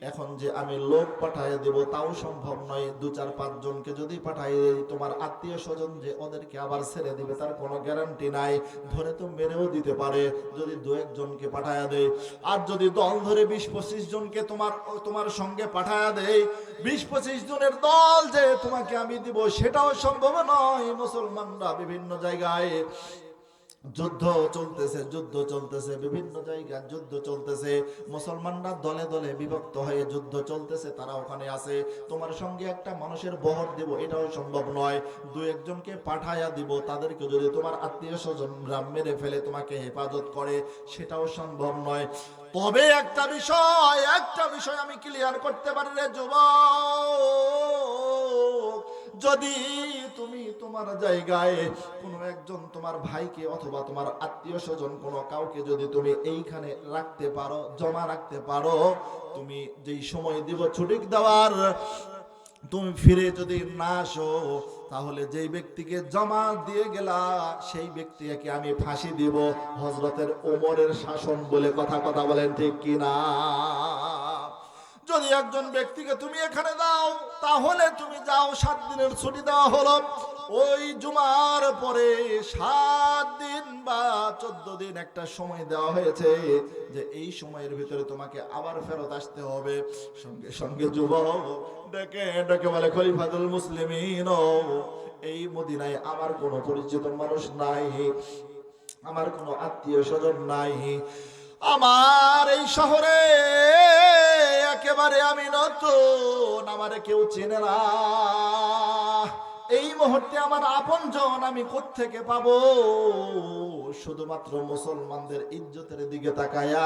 এখন যে আমি লোক পাঠিয়ে দেব তাও সম্ভব নয়। 2-4-5 জনকে যদি পাঠিয়ে দেই, তোমার আত্মীয় স্বজন যে ওদেরকে আবার ছেড়ে দিবে তার কোনো গ্যারান্টি নাই, ধরে তো মেরেও দিতে পারে যদি 2-1 জনকে পাঠিয়ে দেয়। আর যদি দল ধরে 20-25 জনকে তোমার সঙ্গে পাঠিয়ে দেয়, 20-25 জনের দল যে তোমাকে আমি দিব সেটাও সম্ভব নয়। মুসলমানরা বিভিন্ন জায়গায় যুদ্ধ চলতেছে, বিভিন্ন জায়গায় যুদ্ধ চলতেছে, মুসলমানরা দলে দলে বিভক্ত হয়ে যুদ্ধ চলতেছে, তারা ওখানে আছে। তোমার সঙ্গে একটা মানুষের বহর দিব এটাও সম্ভব নয়। 2-1 জনকে পাঠায়া দিব, তাদেরকে যদি তোমার আত্মীয় স্বজনরা মেরে ফেলে তোমাকে হেফাজত করে সেটাও সম্ভব নয়। তবে একটা বিষয় আমি ক্লিয়ার করতে পারি রে যুবক, যদি তুমি তোমার জায়গায় কোনো একজন তোমার ভাইকে অথবা তোমার আত্মীয় স্বজন কোনো কাউকে যদি তুমি এইখানে রাখতে পারো, জমা রাখতে পারো, তুমি যেই সময় দিব ছুটি দেওয়ার, তুমি ফিরে যদি না আসো তাহলে যেই ব্যক্তিকে জমা দিয়ে গেলা সেই ব্যক্তিকে আমি ফাঁসি দিব। হযরতের ওমরের শাসন বলে কথা বলেন ঠিক কিনা? যদি একজন ব্যক্তিকে তুমি এখানে দাও তাহলে তুমি যাও, 7 দিনের ছুটি দেওয়া হলো। ওই জুমার পরে 7 দিন বা 14 দিন একটা সময় দেওয়া হয়েছে যে এই সময়ের ভিতরে তোমাকে আবার ফেরত আসতে হবে। সঙ্গে সঙ্গে যুবক ডেকে বলে, খলিফাতুল মুসলিমিন, এই মদিনায় আমার কোনো পরিচিত মানুষ নাই, আমার কোনো আত্মীয় স্বজন নাই, আমার এই শহরে একেবারে আমি নতুন, আমারে কেউ চেনে না। এই মুহূর্তে আমার আপনজন আমি কোত্থেকে পাবো? শুধুমাত্র মুসলমানদের ইজ্জতের দিকে তাকায়া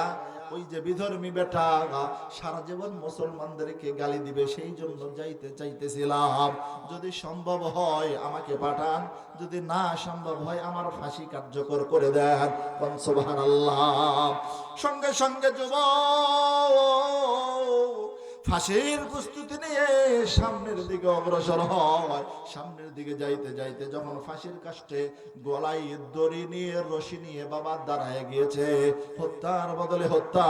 ওই যে বিধর্মী বেটা সারা জীবন মুসলমানদেরকে গালি দিবে, সেই জন্য যাইতে চাইতেছিলাম। যদি সম্ভব হয় আমাকে পাঠান, যদি না সম্ভব হয় আমার ফাঁসি কার্যকর করে দেন। সুবহানাল্লাহ। সঙ্গে সঙ্গে যুবক ফাঁসির প্রস্তুতি নিয়ে সামনের দিকে অগ্রসর হয়। সামনের দিকে যাইতে যাইতে যখন ফাঁসির কাষ্টে গলায় দড়ি নিয়ে রশি নিয়ে বাবা দাঁড়ায় গিয়েছে, হত্যার বদলে হত্যা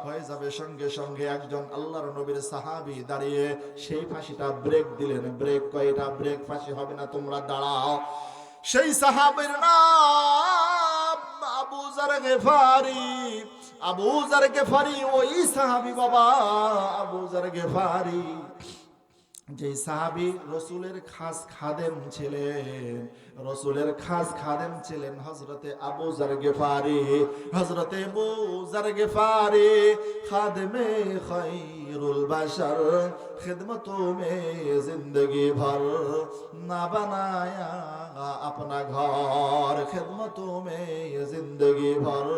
হয়ে যাবে, সঙ্গে সঙ্গে একজন আল্লাহর নবীর সাহাবী দাঁড়িয়ে সেই ফাঁসিটা ব্রেক দিলেন। ব্রেক কয়টা? ব্রেক ফাঁসি হবে না, তোমরা দাঁড়াও। সেই সাহাবীর নাম আবু যার গিফারি। আবু যার গিফারি ওই সাহাবী বাবা, আবু যার গিফারি, যে সাহাবী রসুলের খাস খাদেম ছিলেন, রসুলের খাস খাদেম ছিলেন হযরতে আবু যার গিফারি। হযরতে আবু যার গিফারি খাদেমে খায়রুল বাশার, খিদমতোं में जिंदगी भर ना बनाया अपना घर, खिदमतों में जिंदगी भर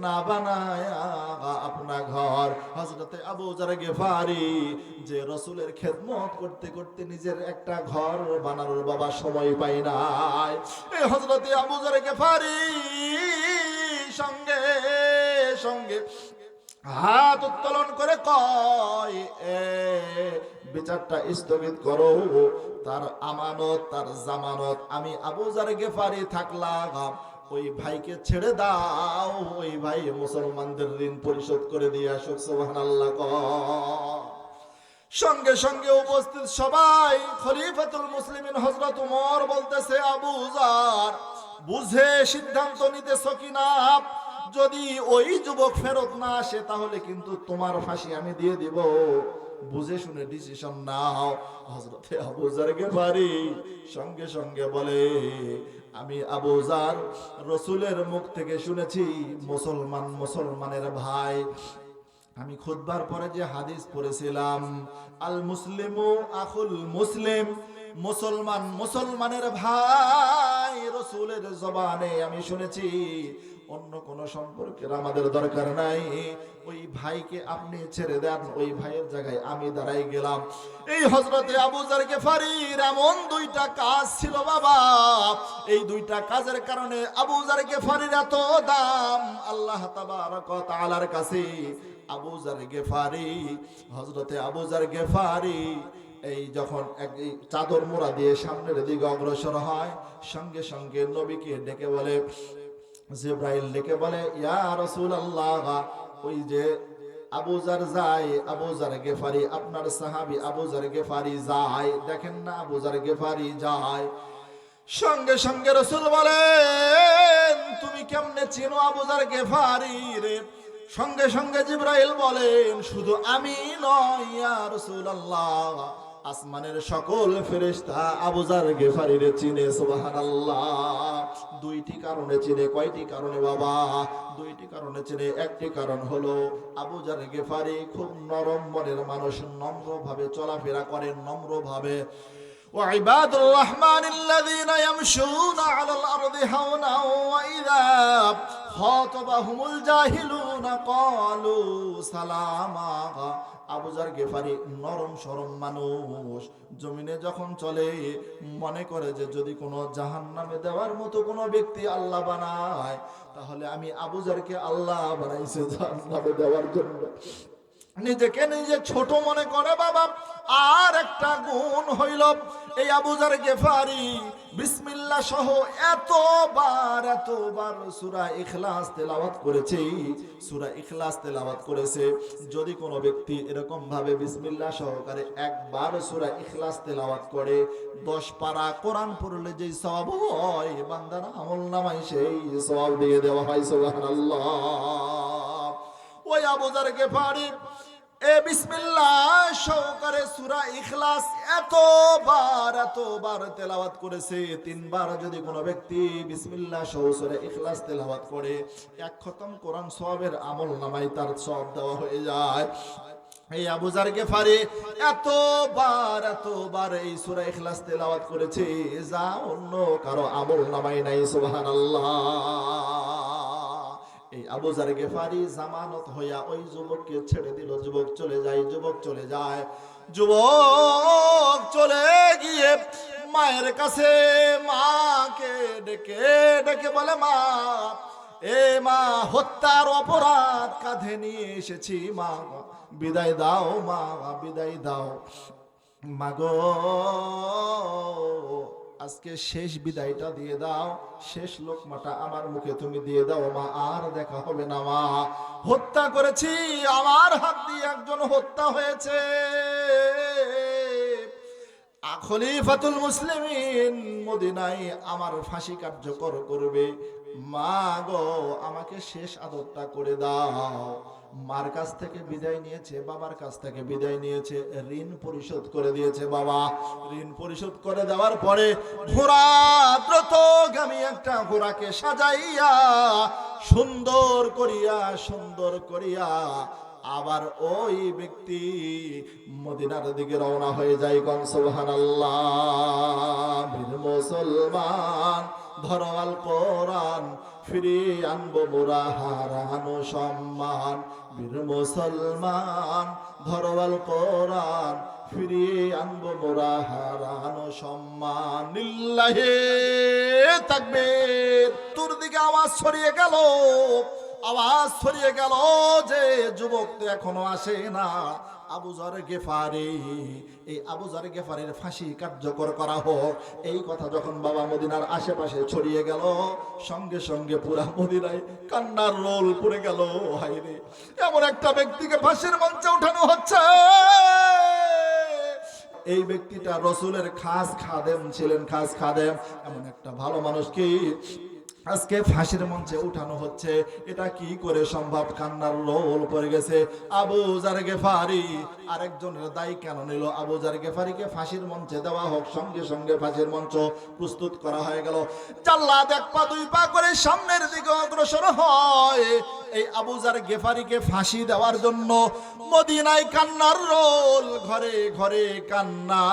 ना बनाया अपना घर। হযরতে আবু যার গিফারি যে রসুলের খেদমত করতে করতে নিজের একটা ঘর বানানোর বাবা সময় পায় নাই। এই হযরতে আবু যার গিফারি সঙ্গে সঙ্গে হাত উত্তোলন করে কয়, বিচারটা স্থগিত করো, তার আমানত তার জামানত আমি আবু যার গিফারি থাকলাম, ওই ভাইকে ছেড়ে দাও, ওই ভাই মুসলমানদের ঋণ পরিশোধ করে দিয়ে আসুক। সুবহানাল্লাহ। সঙ্গে সঙ্গে উপস্থিত সবাই, খলিফাতুল মুসলিমিন হযরত ওমর বলতেছে, আবু যার বুঝে সিদ্ধান্ত নিতেছ কিনা? যদি ওই যুবক ফেরত না আসে তাহলে কিন্তু তোমার ফাঁসি আমি দিয়ে দিব, বুঝে শুনে ডিসিশন নাও। হযরতে আবু যার গিফারি সঙ্গে সঙ্গে বলে, আমি আবু যার রসুলের মুখ থেকে শুনেছি মুসলমান মুসলমানের ভাই। আমি খুতবার পরে যে হাদিস পড়েছিলাম, আল মুসলিমু আখুল মুসলিম, মুসলমান মুসলমানের ভাই, রসুলের জবানে আমি শুনেছি। অন্য কোন সম্পর্কের আমাদের দরকার নাই, ওই ভাইকে আপনি ছেড়ে দেন, ওই ভাইয়ের জায়গায় আমি দাঁড়াই গেলাম। এই হযরতে আবু যার গিফারির এমন দুইটা কাজ ছিল বাবা, এই দুইটা কাজের কারণে আবু যার গিফারির এত দাম আল্লাহ তাবারক ওয়া তাআলার কাছে। আবু যার গিফারি, হযরতে আবু যার গিফারি এই যখন এক চাদর মোড়া দিয়ে সামনের দিকে অগ্রসর হয়, সঙ্গে সঙ্গে নবীকে ডেকে বলে, জিবরাইল ডেকে বলে, ইয়া রাসূলুল্লাহ, ওই যে আবু যার যায়, আবু যার গিফারি আপনার সাহাবী আবু যার গিফারি যায়, দেখেন না আবু যার গিফারি যায়। সঙ্গে সঙ্গে রাসূল বলেন, তুমি কেমনে চিনো আবু যার গিফারি রে? সঙ্গে সঙ্গে জিবরাইল বলেন, শুধু আমি নয় ইয়া রাসূলুল্লাহ, আসমানের সকল ফেরেশতা আবু যার গিফারিরে চিনে। সুবহানাল্লাহ। দুইটি কারণে চিনে। কয়টি কারণে বাবা? দুইটি কারণে চিনে। একটি কারণ হলো আবু যার গিফারি খুব নরম মনের মানুষ, নম্রভাবে চলাফেরা করেন, নম্রভাবে। وعباد الرحمن الذين يمشون على الأرض هونا وإذا خاطبهم الجاهلون قالوا سلاما। আবু যার গিফারি নরম সরম মানুষ, জমিনে যখন চলে মনে করে যে যদি কোনো জাহান্নামে দেওয়ার মতো কোনো ব্যক্তি আল্লাহ বানায়, তাহলে আমি আবু যারকে আল্লাহ বানাইছে জাহান্নামে দেওয়ার জন্য। নিজেকে নিজে ছোট মনে করে বাবা। আর একটা গুণ হইল, এই আবু যার গিফারি বিসমিল্লাহ সহ এতবার সূরা ইখলাস তেলাওয়াত করেছে, সূরা ইখলাস তেলাওয়াত করেছে। যদি কোনো ব্যক্তি এরকম ভাবে বিসমিল্লাহ সহকারে একবার সূরা ইখলাস তেলাওয়াত করে, 10 পারা কোরআন পড়লে যেই সওয়াব হয়, বান্দার আমলনামায় সেই সওয়াব দিয়ে দেওয়া হয়। সুবহানাল্লাহ। ওই আবু যার গিফারি এ বিসমিল্লাহ সহকারে সূরা ইখলাস এতবার তেলাওয়াত করেছে। 3 বার যদি কোনো ব্যক্তি বিসমিল্লাহ সহ সূরা ইখলাস তেলাওয়াত করে, এক খতম কোরআন সওয়াবের আমলনামায় তার সওয়াব দেওয়া হয়ে যায়। এই আবু যার গেফারি এতবার এই সূরা ইখলাস তেলাওয়াত করেছে, যা অন্য কারো আমলনামায় নাই। সুবহানাল্লাহ। এই আবু যার গেফারি জামানত হইয়া ওই যুবককে ছেড়ে দিল। যুবক চলে যায়। যুবক চলে গিয়ে মায়ের কাছে মাকে ডেকে বলে, মা, এ মা, হত্যার অপরাধ কাঁধে নিয়ে এসেছি, মা বিদায় দাও, মা বিদায় দাও। মাগো, আজকে শেষ বিদায়টা দিয়ে দাও, শেষ লোকমাটা আমার মুখে তুমি দিয়ে দাও, মা আর দেখা হবে না। মা, হত্যা করেছি, আমার হাত দিয়ে একজন হত্যা হয়েছে। খলিফাতুল মুসলিমিন মদিনায় আমার ফাঁসি কার্যকর করবে। মা গো, আমাকে শেষ আদরটা করে দাও। মার কাছ থেকে বিদায় নিয়েছে, বাবার কাছ থেকে বিদায় নিয়েছে, ঋণ পরিশোধ করে দিয়েছে বাবা। ঋণ পরিশোধ করে দেওয়ার পরে ঘোড়া, দ্রুতগামী একটা ঘোড়াকে সাজাইয়া সুন্দর করিয়া আবার ওই ব্যক্তি মদিনার দিকে রওনা হয়ে যায়। কোন সুবহানাল্লাহ। বীর মুসলমান ধরো আল কোরআন, ফিরিয়ে আনবো মোরা হারানো সম্মান। বীর মুসলমান ধরো আল কোরআন, ফিরিয়ে আনবো মোরা হারানো সম্মান। লিল্লাহি তাকবীর। তোর দিকে আওয়াজ ছড়িয়ে গেল যে যুবক তো এখনো আসে না। আবু যার গেফারি, এই আবু যার গেফারির ফাঁসি কার্যকর করা হোক, এই কথা যখন বাবা মদিনার আশেপাশে ছড়িয়ে গেল, সঙ্গে সঙ্গে পুরা মদিনায় কান্নার রোল পড়ে গেল। হায়রে, এমন একটা ব্যক্তিকে ফাঁসির মঞ্চে উঠানো হচ্ছে। এই ব্যক্তিটা রসুলের খাস খাদেম ছিলেন, খাস খাদেম। এমন একটা ভালো মানুষকে আজকে ফাঁসির মঞ্চে উঠানো হচ্ছে, এটা কি করে সম্ভব? কান্নার রোল পড়ে গেছে। আবু যার গেফারি আরেকজনের দায়ী কেন নিল? আবু যার গেফারিকে ফাঁসির মঞ্চে দেওয়া হোক। সঙ্গে সঙ্গে ফাঁসির মঞ্চ প্রস্তুত করা হয়ে গেল। জাল্লাদ 1 পা 2 পা করে সামনের দিকে অগ্রসর হয় এই আবু যার গেফারিকে ফাঁসি দেওয়ার জন্য। মদিনায় কান্নার রোল, ঘরে ঘরে কান্না,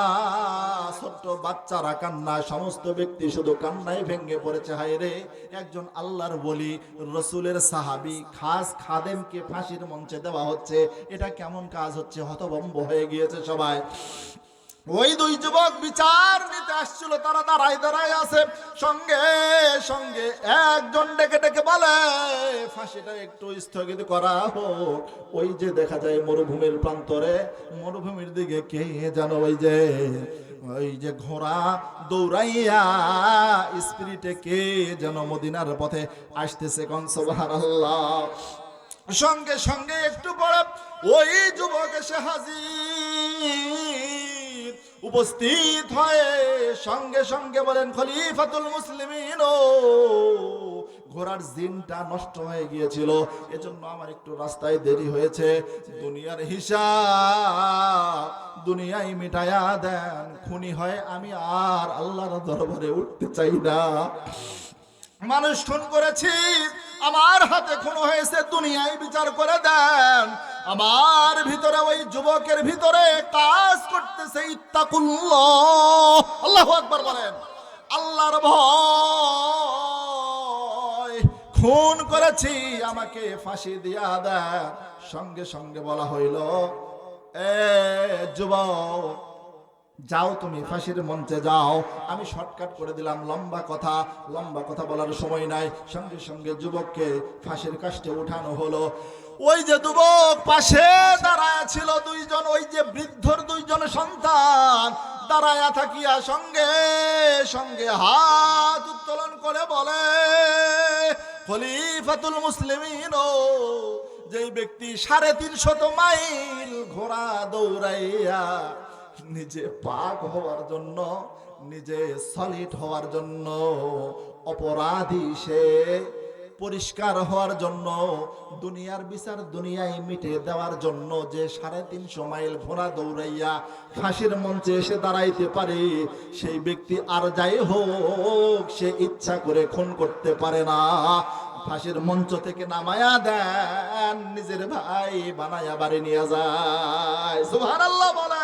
ছোট্ট বাচ্চারা কান্না, সমস্ত ব্যক্তি শুধু কান্নায় ভেঙে পড়েছে। হায়রে, একজন আল্লাহর ওলি, রসুলের সাহাবী, খাস খাদেমকে ফাঁসির মঞ্চে দেওয়া হচ্ছে, এটা কেমন কাজ হচ্ছে? হতভম্ব হয়ে গিয়েছে সবাই। ওই 2 যুবক বিচার নিতে আসছিল, তারা দাঁড়ায় আছে। সঙ্গে সঙ্গে একজন ডেকে বলে, ফাঁসিটা একটু স্থগিত করা হোক। ওই যে দেখা যায় মরুভূমির প্রান্তরে, মরুভূমির দিকে কে যেন ওই যে ঘোড়া দৌড়াইয়া স্পিরিটে কে যেন মদিনার পথে আসতেছে। কোন সুবহানাল্লাহ। সঙ্গে সঙ্গে একটু পরে ওই যুবক এসে হাজির, উপস্থিত হয়ে সঙ্গে সঙ্গে বলেন, খলিফাতুল মুসলিমিন, ঘোড়ার জিনটা নষ্ট হয়ে গিয়েছিল, এজন্য আমার একটু রাস্তায় দেরি হয়েছে। দুনিয়ার হিসাব দুনিয়ায় মিটায়া দেন, খুনি হয় আমি আর আল্লাহর দরবারে উঠতে চাই না। মানুষ খুন করেছি, আমার হাতে খুন হয়েছে, দুনিয়ায় বিচার করে দেন। আমার ভিতরে, ওই যুবকের ভিতরে কাজ করতেছে ইত্তাকুল্লাহ। আল্লাহু আকবার বলেন। আল্লাহর ভয়। খুন করেছি, আমাকে ফাঁসি দিয়া দেন। সঙ্গে সঙ্গে বলা হইল, এ যুবক, যাও তুমি ফাঁসির মঞ্চে যাও। আমি শর্টকাট করে দিলাম, লম্বা কথা বলার সময় নাই। সঙ্গে সঙ্গে যুবককে ফাঁসির কাস্টে উঠানো হলো। ওই যে যুবক পাশে দাঁড়ায় ছিল 2 জন, ওই যে বৃদ্ধর 2 জন সন্তান দাঁড়ায়া থাকিয়া সঙ্গে সঙ্গে হাত উত্তোলন করে বলে, খলিফাতুল মুসলিমিন, যেই ব্যক্তি 350 মাইল ঘোড়া দৌড়াইয়া নিজে পাক হওয়ার জন্য, নিজে সলিড হওয়ার জন্য অপরাধী, সে পরিষ্কার হওয়ার জন্য, দুনিয়ার বিচার দুনিয়ায় মিটে দেওয়ার জন্য যে 350 মাইল ঘোড়া দৌড়াইয়া ফাঁসির মঞ্চে এসে দাঁড়াইতে পারে, সেই ব্যক্তি আর যাই হোক সে ইচ্ছা করে খুন করতে পারে না। ফাঁসির মঞ্চ থেকে নামায়া দেন, নিজের ভাই বানায়া বাড়ি নিয়ে যায়। সুবহানাল্লাহ বলে।